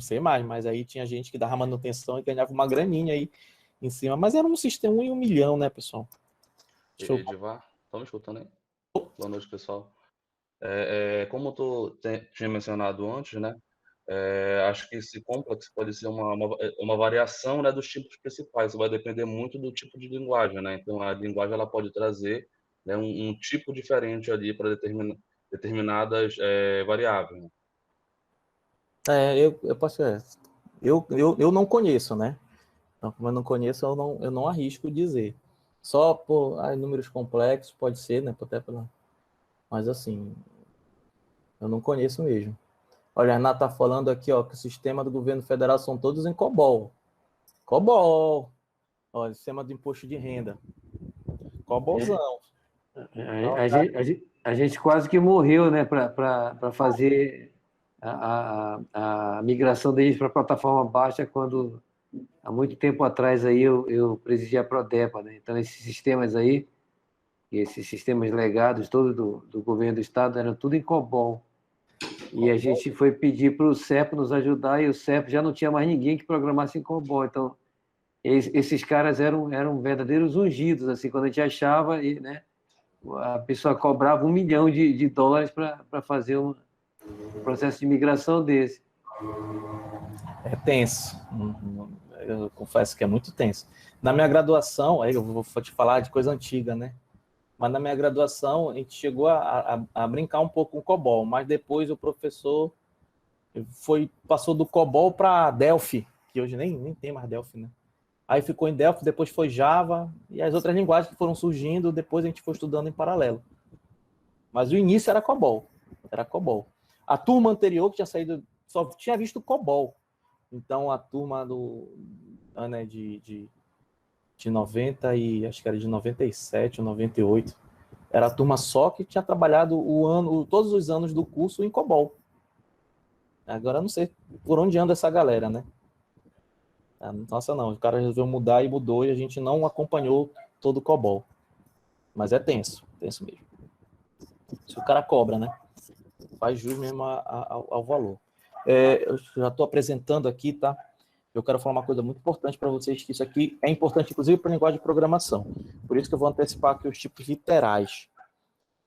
sei mais, mas aí tinha gente que dava manutenção e ganhava uma graninha aí em cima. Mas era um sistema em 1 milhão, né, pessoal? Edivar, estão me escutando aí? Boa noite, pessoal. Como tu tinha mencionado antes, né? Acho que esse complexo pode ser uma variação, né, dos tipos principais. Isso vai depender muito do tipo de linguagem, né? Então a linguagem ela pode trazer, né, um tipo diferente ali para determinadas variáveis. Eu posso. Eu não conheço, né? Então, como eu não conheço, eu não arrisco dizer. Só por números complexos, pode ser, né? Até mas assim, eu não conheço mesmo. Olha, a Renata está falando aqui, ó, que o sistema do governo federal são todos em COBOL. COBOL! Olha, sistema de imposto de renda. COBOLzão. A gente quase que morreu, né, para fazer a migração deles para a plataforma baixa quando, há muito tempo atrás, aí eu presidi a Prodepa, né? Então, esses sistemas aí, E esses sistemas legados, todos do governo do Estado, eram tudo em COBOL. E a gente foi pedir para o CEP nos ajudar, e o CEP já não tinha mais ninguém que programasse em COBOL. Então, esses caras eram verdadeiros ungidos, assim, quando a gente achava, né, a pessoa cobrava $1 milhão de dólares para fazer um processo de migração desse. É tenso. Eu confesso que é muito tenso. Na minha graduação, aí eu vou te falar de coisa antiga, né? Mas na minha graduação, a gente chegou a brincar um pouco com o COBOL, mas depois o professor passou do COBOL para Delphi, que hoje nem tem mais Delphi, né? Aí ficou em Delphi, depois foi Java, e as outras linguagens que foram surgindo, depois a gente foi estudando em paralelo. Mas o início era COBOL. A turma anterior, que tinha saído, só tinha visto COBOL. Então, a turma né, de 90 e acho que era de 97 ou 98, era a turma só que tinha trabalhado todos os anos do curso em COBOL. Agora eu não sei por onde anda essa galera, né? Nossa, não, o cara resolveu mudar e mudou, e a gente não acompanhou todo o COBOL. Mas é tenso mesmo. Se o cara cobra, né? Faz jus mesmo ao valor. Eu já estou apresentando aqui, tá? Eu quero falar uma coisa muito importante para vocês, que isso aqui é importante, inclusive, para a linguagem de programação. Por isso que eu vou antecipar aqui os tipos literais.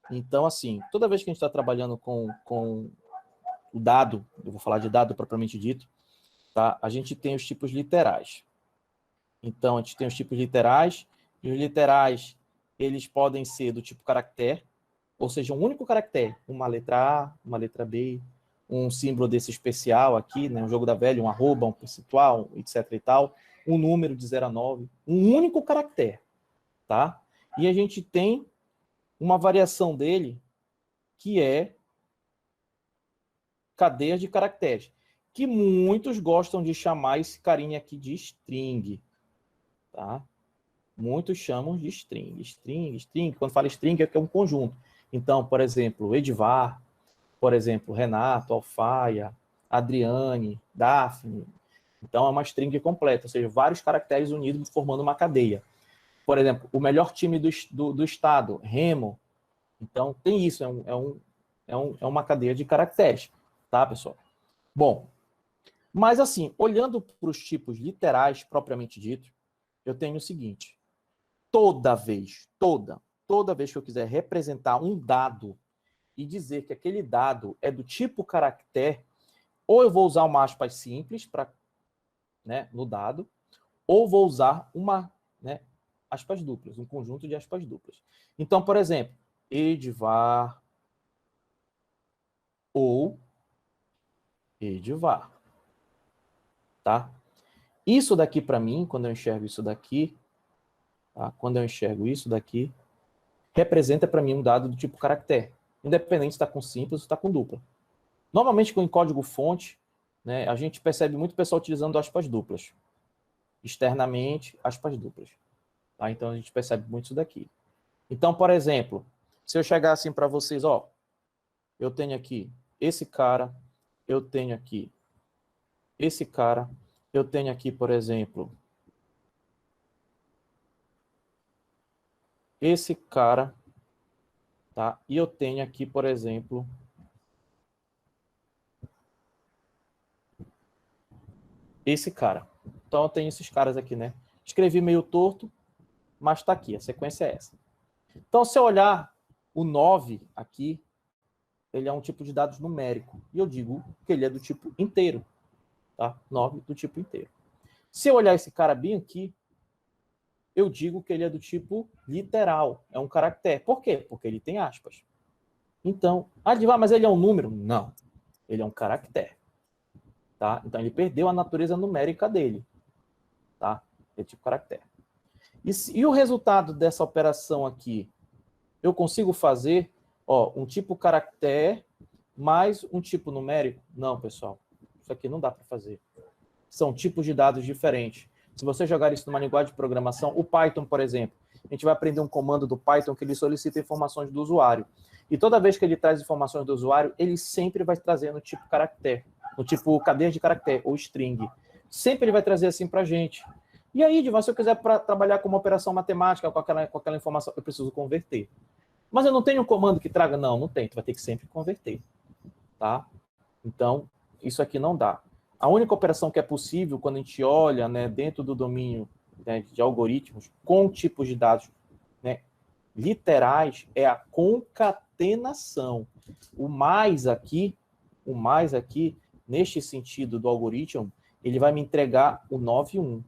Então, assim, toda vez que a gente está trabalhando com o dado, eu vou falar de dado propriamente dito, tá? A gente tem os tipos literais. Então, a gente tem os tipos literais, e os literais, eles podem ser do tipo caractere, ou seja, um único caractere, uma letra A, uma letra B, um símbolo desse especial aqui, né, um jogo da velha, um arroba, um percentual, etc e tal, um número de 0 a 9, um único caractere, tá? E a gente tem uma variação dele, que é cadeias de caracteres, que muitos gostam de chamar esse carinha aqui de string, tá? Muitos chamam de string. String. Quando fala string, é que é um conjunto. Então, por exemplo, Edvar, por exemplo, Renato, Alfaia, Adriane, Daphne. Então, é uma string completa, ou seja, vários caracteres unidos formando uma cadeia. Por exemplo, o melhor time do estado, Remo. Então, tem isso, é uma cadeia de caracteres, tá, pessoal? Bom, mas assim, olhando para os tipos literais propriamente dito, eu tenho o seguinte: toda vez que eu quiser representar um dado e dizer que aquele dado é do tipo caractere, ou eu vou usar uma aspas simples né, no dado, ou vou usar né, aspas duplas, um conjunto de aspas duplas. Então, por exemplo, Edvar ou Edvar. Tá? Isso daqui, para mim, quando eu enxergo isso daqui, tá? Quando eu enxergo isso daqui, representa para mim um dado do tipo caractere, independente se está com simples ou está com dupla. Normalmente, com código-fonte, né, a gente percebe muito o pessoal utilizando aspas duplas. Externamente, aspas duplas. Tá? Então, a gente percebe muito isso daqui. Então, por exemplo, se eu chegar assim para vocês, ó, eu tenho aqui esse cara, eu tenho aqui esse cara, eu tenho aqui, por exemplo, esse cara, tá? E eu tenho aqui, por exemplo, esse cara. Então, eu tenho esses caras aqui, né? Escrevi meio torto, mas tá aqui, a sequência é essa. Então, se eu olhar o 9 aqui, ele é um tipo de dados numérico. E eu digo que ele é do tipo inteiro. Tá? 9 do tipo inteiro. Se eu olhar esse cara bem aqui, eu digo que ele é do tipo literal. É um caractere. Por quê? Porque ele tem aspas. Então, mas ele é um número? Não. Ele é um caractere. Tá? Então, ele perdeu a natureza numérica dele. Tá? É tipo caractere. E o resultado dessa operação aqui? Eu consigo fazer um tipo caractere mais um tipo numérico? Não, pessoal. Isso aqui não dá para fazer. São tipos de dados diferentes. Se você jogar isso numa linguagem de programação, o Python, por exemplo, a gente vai aprender um comando do Python que ele solicita informações do usuário. E toda vez que ele traz informações do usuário, ele sempre vai trazer no tipo caractere, no tipo cadeia de caractere, ou string. Sempre ele vai trazer assim para a gente. E aí, Divan, se eu quiser trabalhar com uma operação matemática, com aquela informação, eu preciso converter. Mas eu não tenho um comando que traga? Não tem. Tu vai ter que sempre converter. Tá? Então, isso aqui não dá. A única operação que é possível, quando a gente olha, né, dentro do domínio, né, de algoritmos, com tipos de dados, né, literais, é a concatenação. O mais aqui, neste sentido do algoritmo, ele vai me entregar o 9 e 1.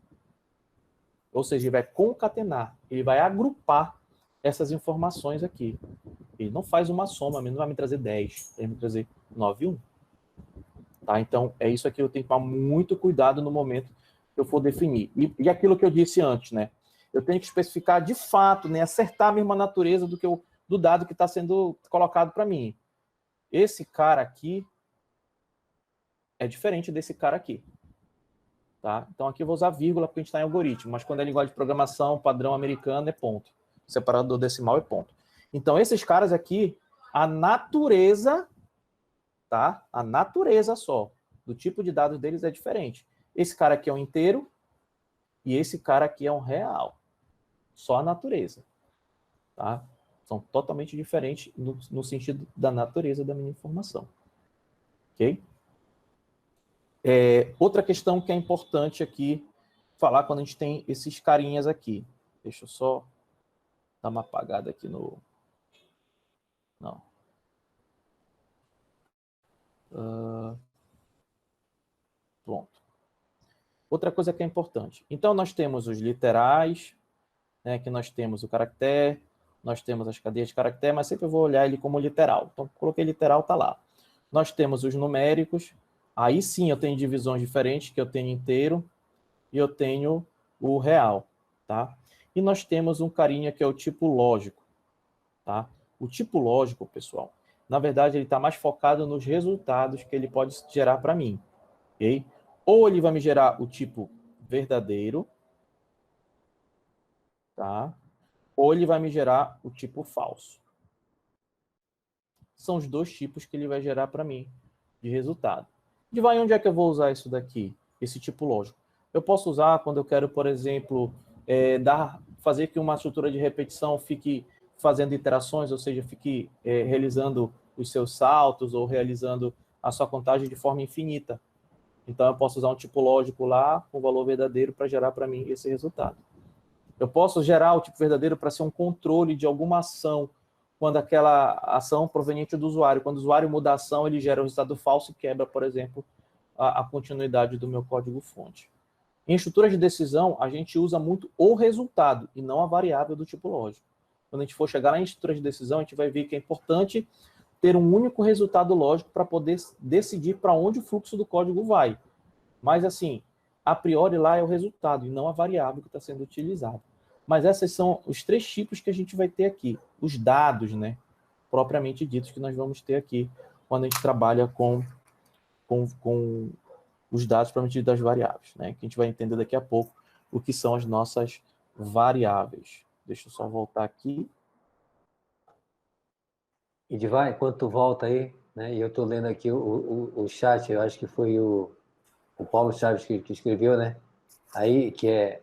Ou seja, ele vai concatenar, ele vai agrupar essas informações aqui. Ele não faz uma soma, ele não vai me trazer 10, ele vai me trazer 9 e 1. Tá? Então, é isso aqui que eu tenho que tomar muito cuidado no momento que eu for definir. E aquilo que eu disse antes, né? Eu tenho que especificar de fato, né? Acertar a mesma natureza do dado que está sendo colocado para mim. Esse cara aqui é diferente desse cara aqui. Tá? Então, aqui eu vou usar vírgula porque a gente está em algoritmo, mas quando é linguagem de programação, padrão americano, é ponto. Separador decimal é ponto. Então, esses caras aqui, a natureza, tá? A natureza só do tipo de dados deles é diferente. Esse cara aqui é um inteiro e esse cara aqui é um real. Só a natureza. Tá? São totalmente diferentes no sentido da natureza da minha informação. Ok? Outra questão que é importante aqui falar quando a gente tem esses carinhas aqui. Deixa eu só dar uma apagada aqui no... Não. Pronto. Outra coisa que é importante. Então, nós temos os literais, né, que nós temos o caractere, nós temos as cadeias de caractere, mas sempre eu vou olhar ele como literal. Então, coloquei literal, está lá. Nós temos os numéricos. Aí sim eu tenho divisões diferentes, que eu tenho inteiro e eu tenho o real, tá? E nós temos um carinha que é o tipo lógico, tá? O tipo lógico, pessoal, na verdade ele está mais focado nos resultados que ele pode gerar para mim, ok? Ou ele vai me gerar o tipo verdadeiro, tá? Ou ele vai me gerar o tipo falso. São os dois tipos que ele vai gerar para mim de resultado. E onde é que eu vou usar isso daqui? Esse tipo lógico. Eu posso usar quando eu quero, por exemplo, fazer que uma estrutura de repetição fique fazendo iterações, ou seja, fique realizando os seus saltos ou realizando a sua contagem de forma infinita. Então, eu posso usar um tipo lógico lá com valor verdadeiro para gerar para mim esse resultado. Eu posso gerar o tipo verdadeiro para ser um controle de alguma ação, quando aquela ação proveniente do usuário. Quando o usuário muda a ação, ele gera um resultado falso e quebra, por exemplo, a continuidade do meu código-fonte. Em estruturas de decisão, a gente usa muito o resultado e não a variável do tipo lógico. Quando a gente for chegar lá em estrutura de decisão, a gente vai ver que é importante ter um único resultado lógico para poder decidir para onde o fluxo do código vai. Mas, assim, a priori lá é o resultado e não a variável que está sendo utilizada. Mas esses são os 3 tipos que a gente vai ter aqui. Os dados, né, propriamente ditos, que nós vamos ter aqui quando a gente trabalha com os dados propriamente ditos das variáveis, né, que a gente vai entender daqui a pouco o que são as nossas variáveis. Deixa eu só voltar aqui. Edivar, enquanto tu volta aí, né, e eu estou lendo aqui o chat, eu acho que foi o Paulo Chaves que escreveu, né, aí, que é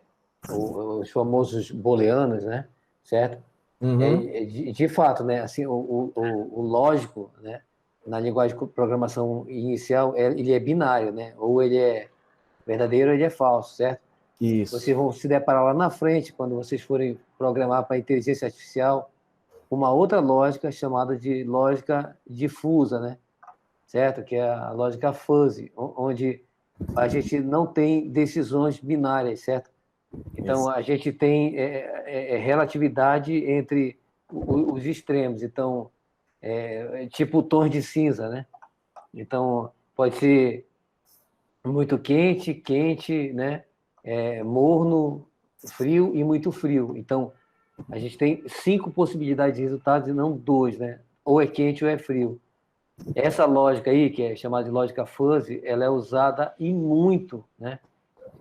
os famosos booleanos, né, certo? Uhum. De fato, né, assim, o lógico, né, na linguagem de programação inicial, ele é binário, né, ou ele é verdadeiro ou ele é falso, certo? Isso. Vocês vão se deparar lá na frente, quando vocês forem programar para inteligência artificial, uma outra lógica chamada de lógica difusa, né, certo? Que é a lógica fuzzy, onde a gente não tem decisões binárias, certo? Então, a gente tem relatividade entre os extremos. Então, tipo tons de cinza, né? Então, pode ser muito quente, né? Morno, frio e muito frio. Então, a gente tem 5 possibilidades de resultados e não 2, né? Ou é quente ou é frio. Essa lógica aí, que é chamada de lógica fuzzy, ela é usada e muito, né?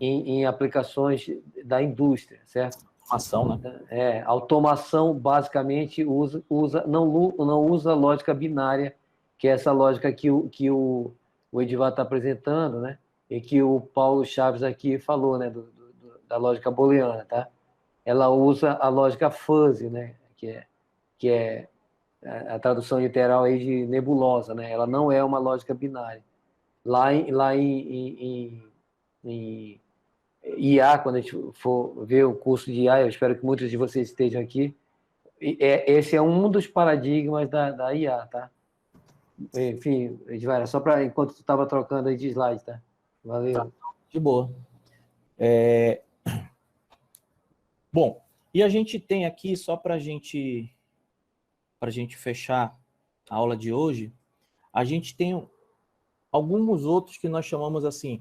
Em aplicações da indústria, certo? Automação, né? Automação basicamente não usa lógica binária, que é essa lógica que o Edivar está apresentando, né? E que o Paulo Chaves aqui falou, né? da lógica booleana, tá? Ela usa a lógica fuzzy, né? Que é a tradução literal aí de nebulosa, né? Ela não é uma lógica binária. Lá em IA, quando a gente for ver o curso de IA, eu espero que muitos de vocês estejam aqui, esse é um dos paradigmas da IA, tá? Enfim, Edvar, só para enquanto tu estava trocando aí de slide, tá? Valeu. Tá, de boa. Bom, e a gente tem aqui, só para a gente fechar a aula de hoje, a gente tem alguns outros que nós chamamos assim,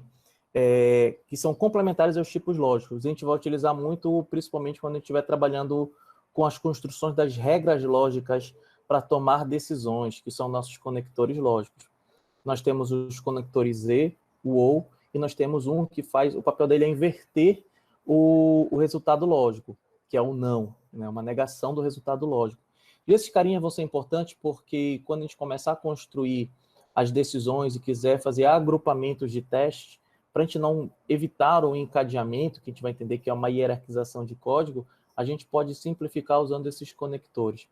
que são complementares aos tipos lógicos. A gente vai utilizar muito, principalmente quando a gente estiver trabalhando com as construções das regras lógicas para tomar decisões, que são nossos conectores lógicos. Nós temos os conectores e, o ou, e nós temos um que faz, o papel dele é inverter o resultado lógico, que é o não, né? Uma negação do resultado lógico. E esses carinhas vão ser importantes porque quando a gente começar a construir as decisões e quiser fazer agrupamentos de testes, para a gente não evitar o encadeamento, que a gente vai entender que é uma hierarquização de código, a gente pode simplificar usando esses conectores,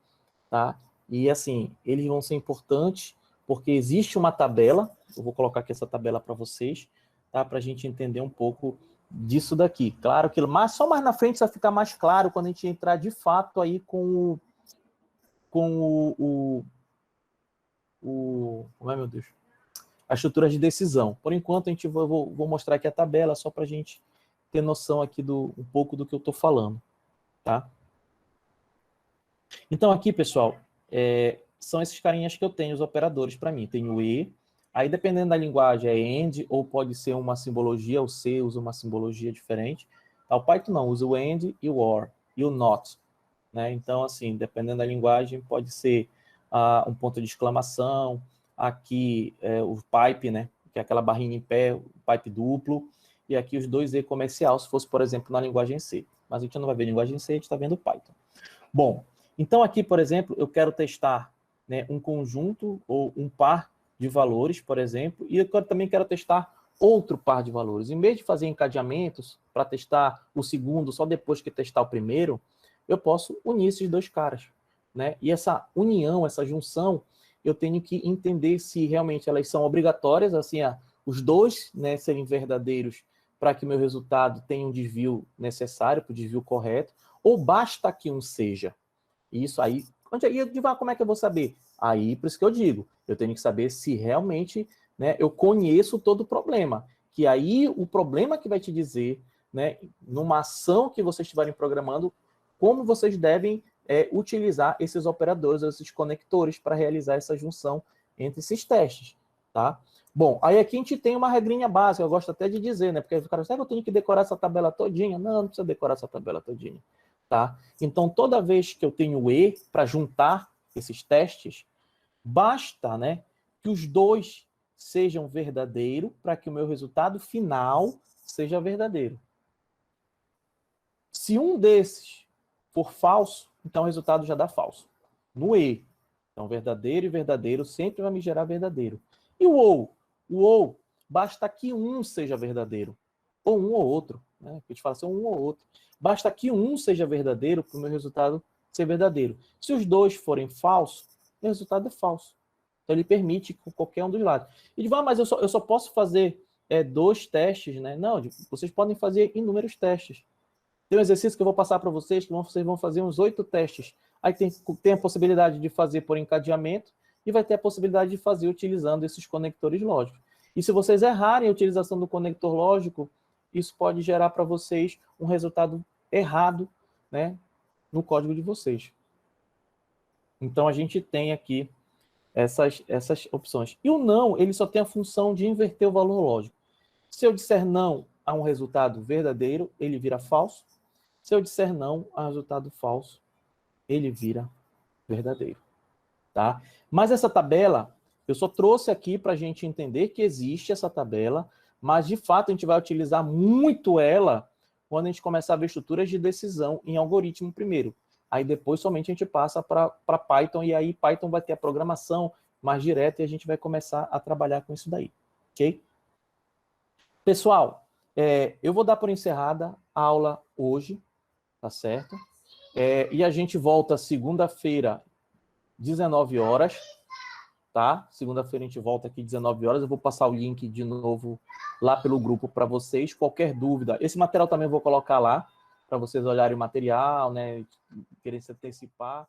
tá? E assim, eles vão ser importantes porque existe uma tabela, eu vou colocar aqui essa tabela para vocês, tá? Para a gente entender um pouco disso daqui. Claro que só mais na frente vai ficar mais claro quando a gente entrar de fato aí com ai meu Deus, a estrutura de decisão. Por enquanto, vou mostrar aqui a tabela só para a gente ter noção aqui um pouco do que eu estou falando, tá? Então aqui, pessoal, são esses carinhas que eu tenho, os operadores para mim. Tem o e, aí dependendo da linguagem é and, ou pode ser uma simbologia, o C usa uma simbologia diferente. O Python não, usa o and e o or, e o not, né? Então, assim, dependendo da linguagem, pode ser um ponto de exclamação, aqui o pipe, né? Que é aquela barrinha em pé, o pipe duplo, e aqui os dois E comercial, se fosse, por exemplo, na linguagem C. Mas a gente não vai ver linguagem C, a gente está vendo Python. Bom, então aqui, por exemplo, eu quero testar, né, um conjunto ou um par de valores, por exemplo, e eu também quero testar outro par de valores. Em vez de fazer encadeamentos para testar o segundo só depois que testar o primeiro, eu posso unir esses dois caras, né? E essa união, essa junção, eu tenho que entender se realmente elas são obrigatórias, assim, os dois, né, serem verdadeiros para que o meu resultado tenha um desvio necessário, para o desvio correto, ou basta que um seja. Isso aí, como é que eu vou saber? Aí, por isso que eu digo, eu tenho que saber se realmente, né, eu conheço todo o problema. Que aí, o problema que vai te dizer, né, numa ação que vocês estiverem programando, como vocês devem utilizar esses operadores, esses conectores, para realizar essa junção entre esses testes, tá? Bom, aí aqui a gente tem uma regrinha básica, eu gosto até de dizer, né? Porque o cara, será que eu tenho que decorar essa tabela todinha? Não, não precisa decorar essa tabela todinha, tá? Então, toda vez que eu tenho E para juntar esses testes, basta, né, que os dois sejam verdadeiros para que o meu resultado final seja verdadeiro. Se um desses for falso, então o resultado já dá falso. No E, então verdadeiro e verdadeiro sempre vai me gerar verdadeiro. E o ou? O ou, basta que um seja verdadeiro. Ou um ou outro. Né? A gente fala assim, um ou outro. Basta que um seja verdadeiro para o meu resultado ser verdadeiro. Se os dois forem falsos, o resultado é falso. Então ele permite qualquer um dos lados. E diz, mas eu só posso fazer 2 testes, né? Não, vocês podem fazer inúmeros testes. Tem um exercício que eu vou passar para vocês, que vocês vão fazer uns 8 testes. Aí tem a possibilidade de fazer por encadeamento e vai ter a possibilidade de fazer utilizando esses conectores lógicos. E se vocês errarem a utilização do conector lógico, isso pode gerar para vocês um resultado errado, né, no código de vocês. Então, a gente tem aqui essas opções. E o não, ele só tem a função de inverter o valor lógico. Se eu disser não a um resultado verdadeiro, ele vira falso. Se eu disser não a resultado falso, ele vira verdadeiro. Tá? Mas essa tabela, eu só trouxe aqui para a gente entender que existe essa tabela, mas de fato a gente vai utilizar muito ela quando a gente começar a ver estruturas de decisão em algoritmo primeiro. Aí depois somente a gente passa para Python, e aí Python vai ter a programação mais direta e a gente vai começar a trabalhar com isso daí. Ok? Pessoal, Eu vou dar por encerrada a aula hoje, tá certo? E a gente volta segunda-feira, 19 horas, tá? Segunda-feira a gente volta aqui 19 horas. Eu vou passar o link de novo lá pelo grupo para vocês. Qualquer dúvida, esse material também eu vou colocar lá para vocês olharem o material, né? Querem se antecipar.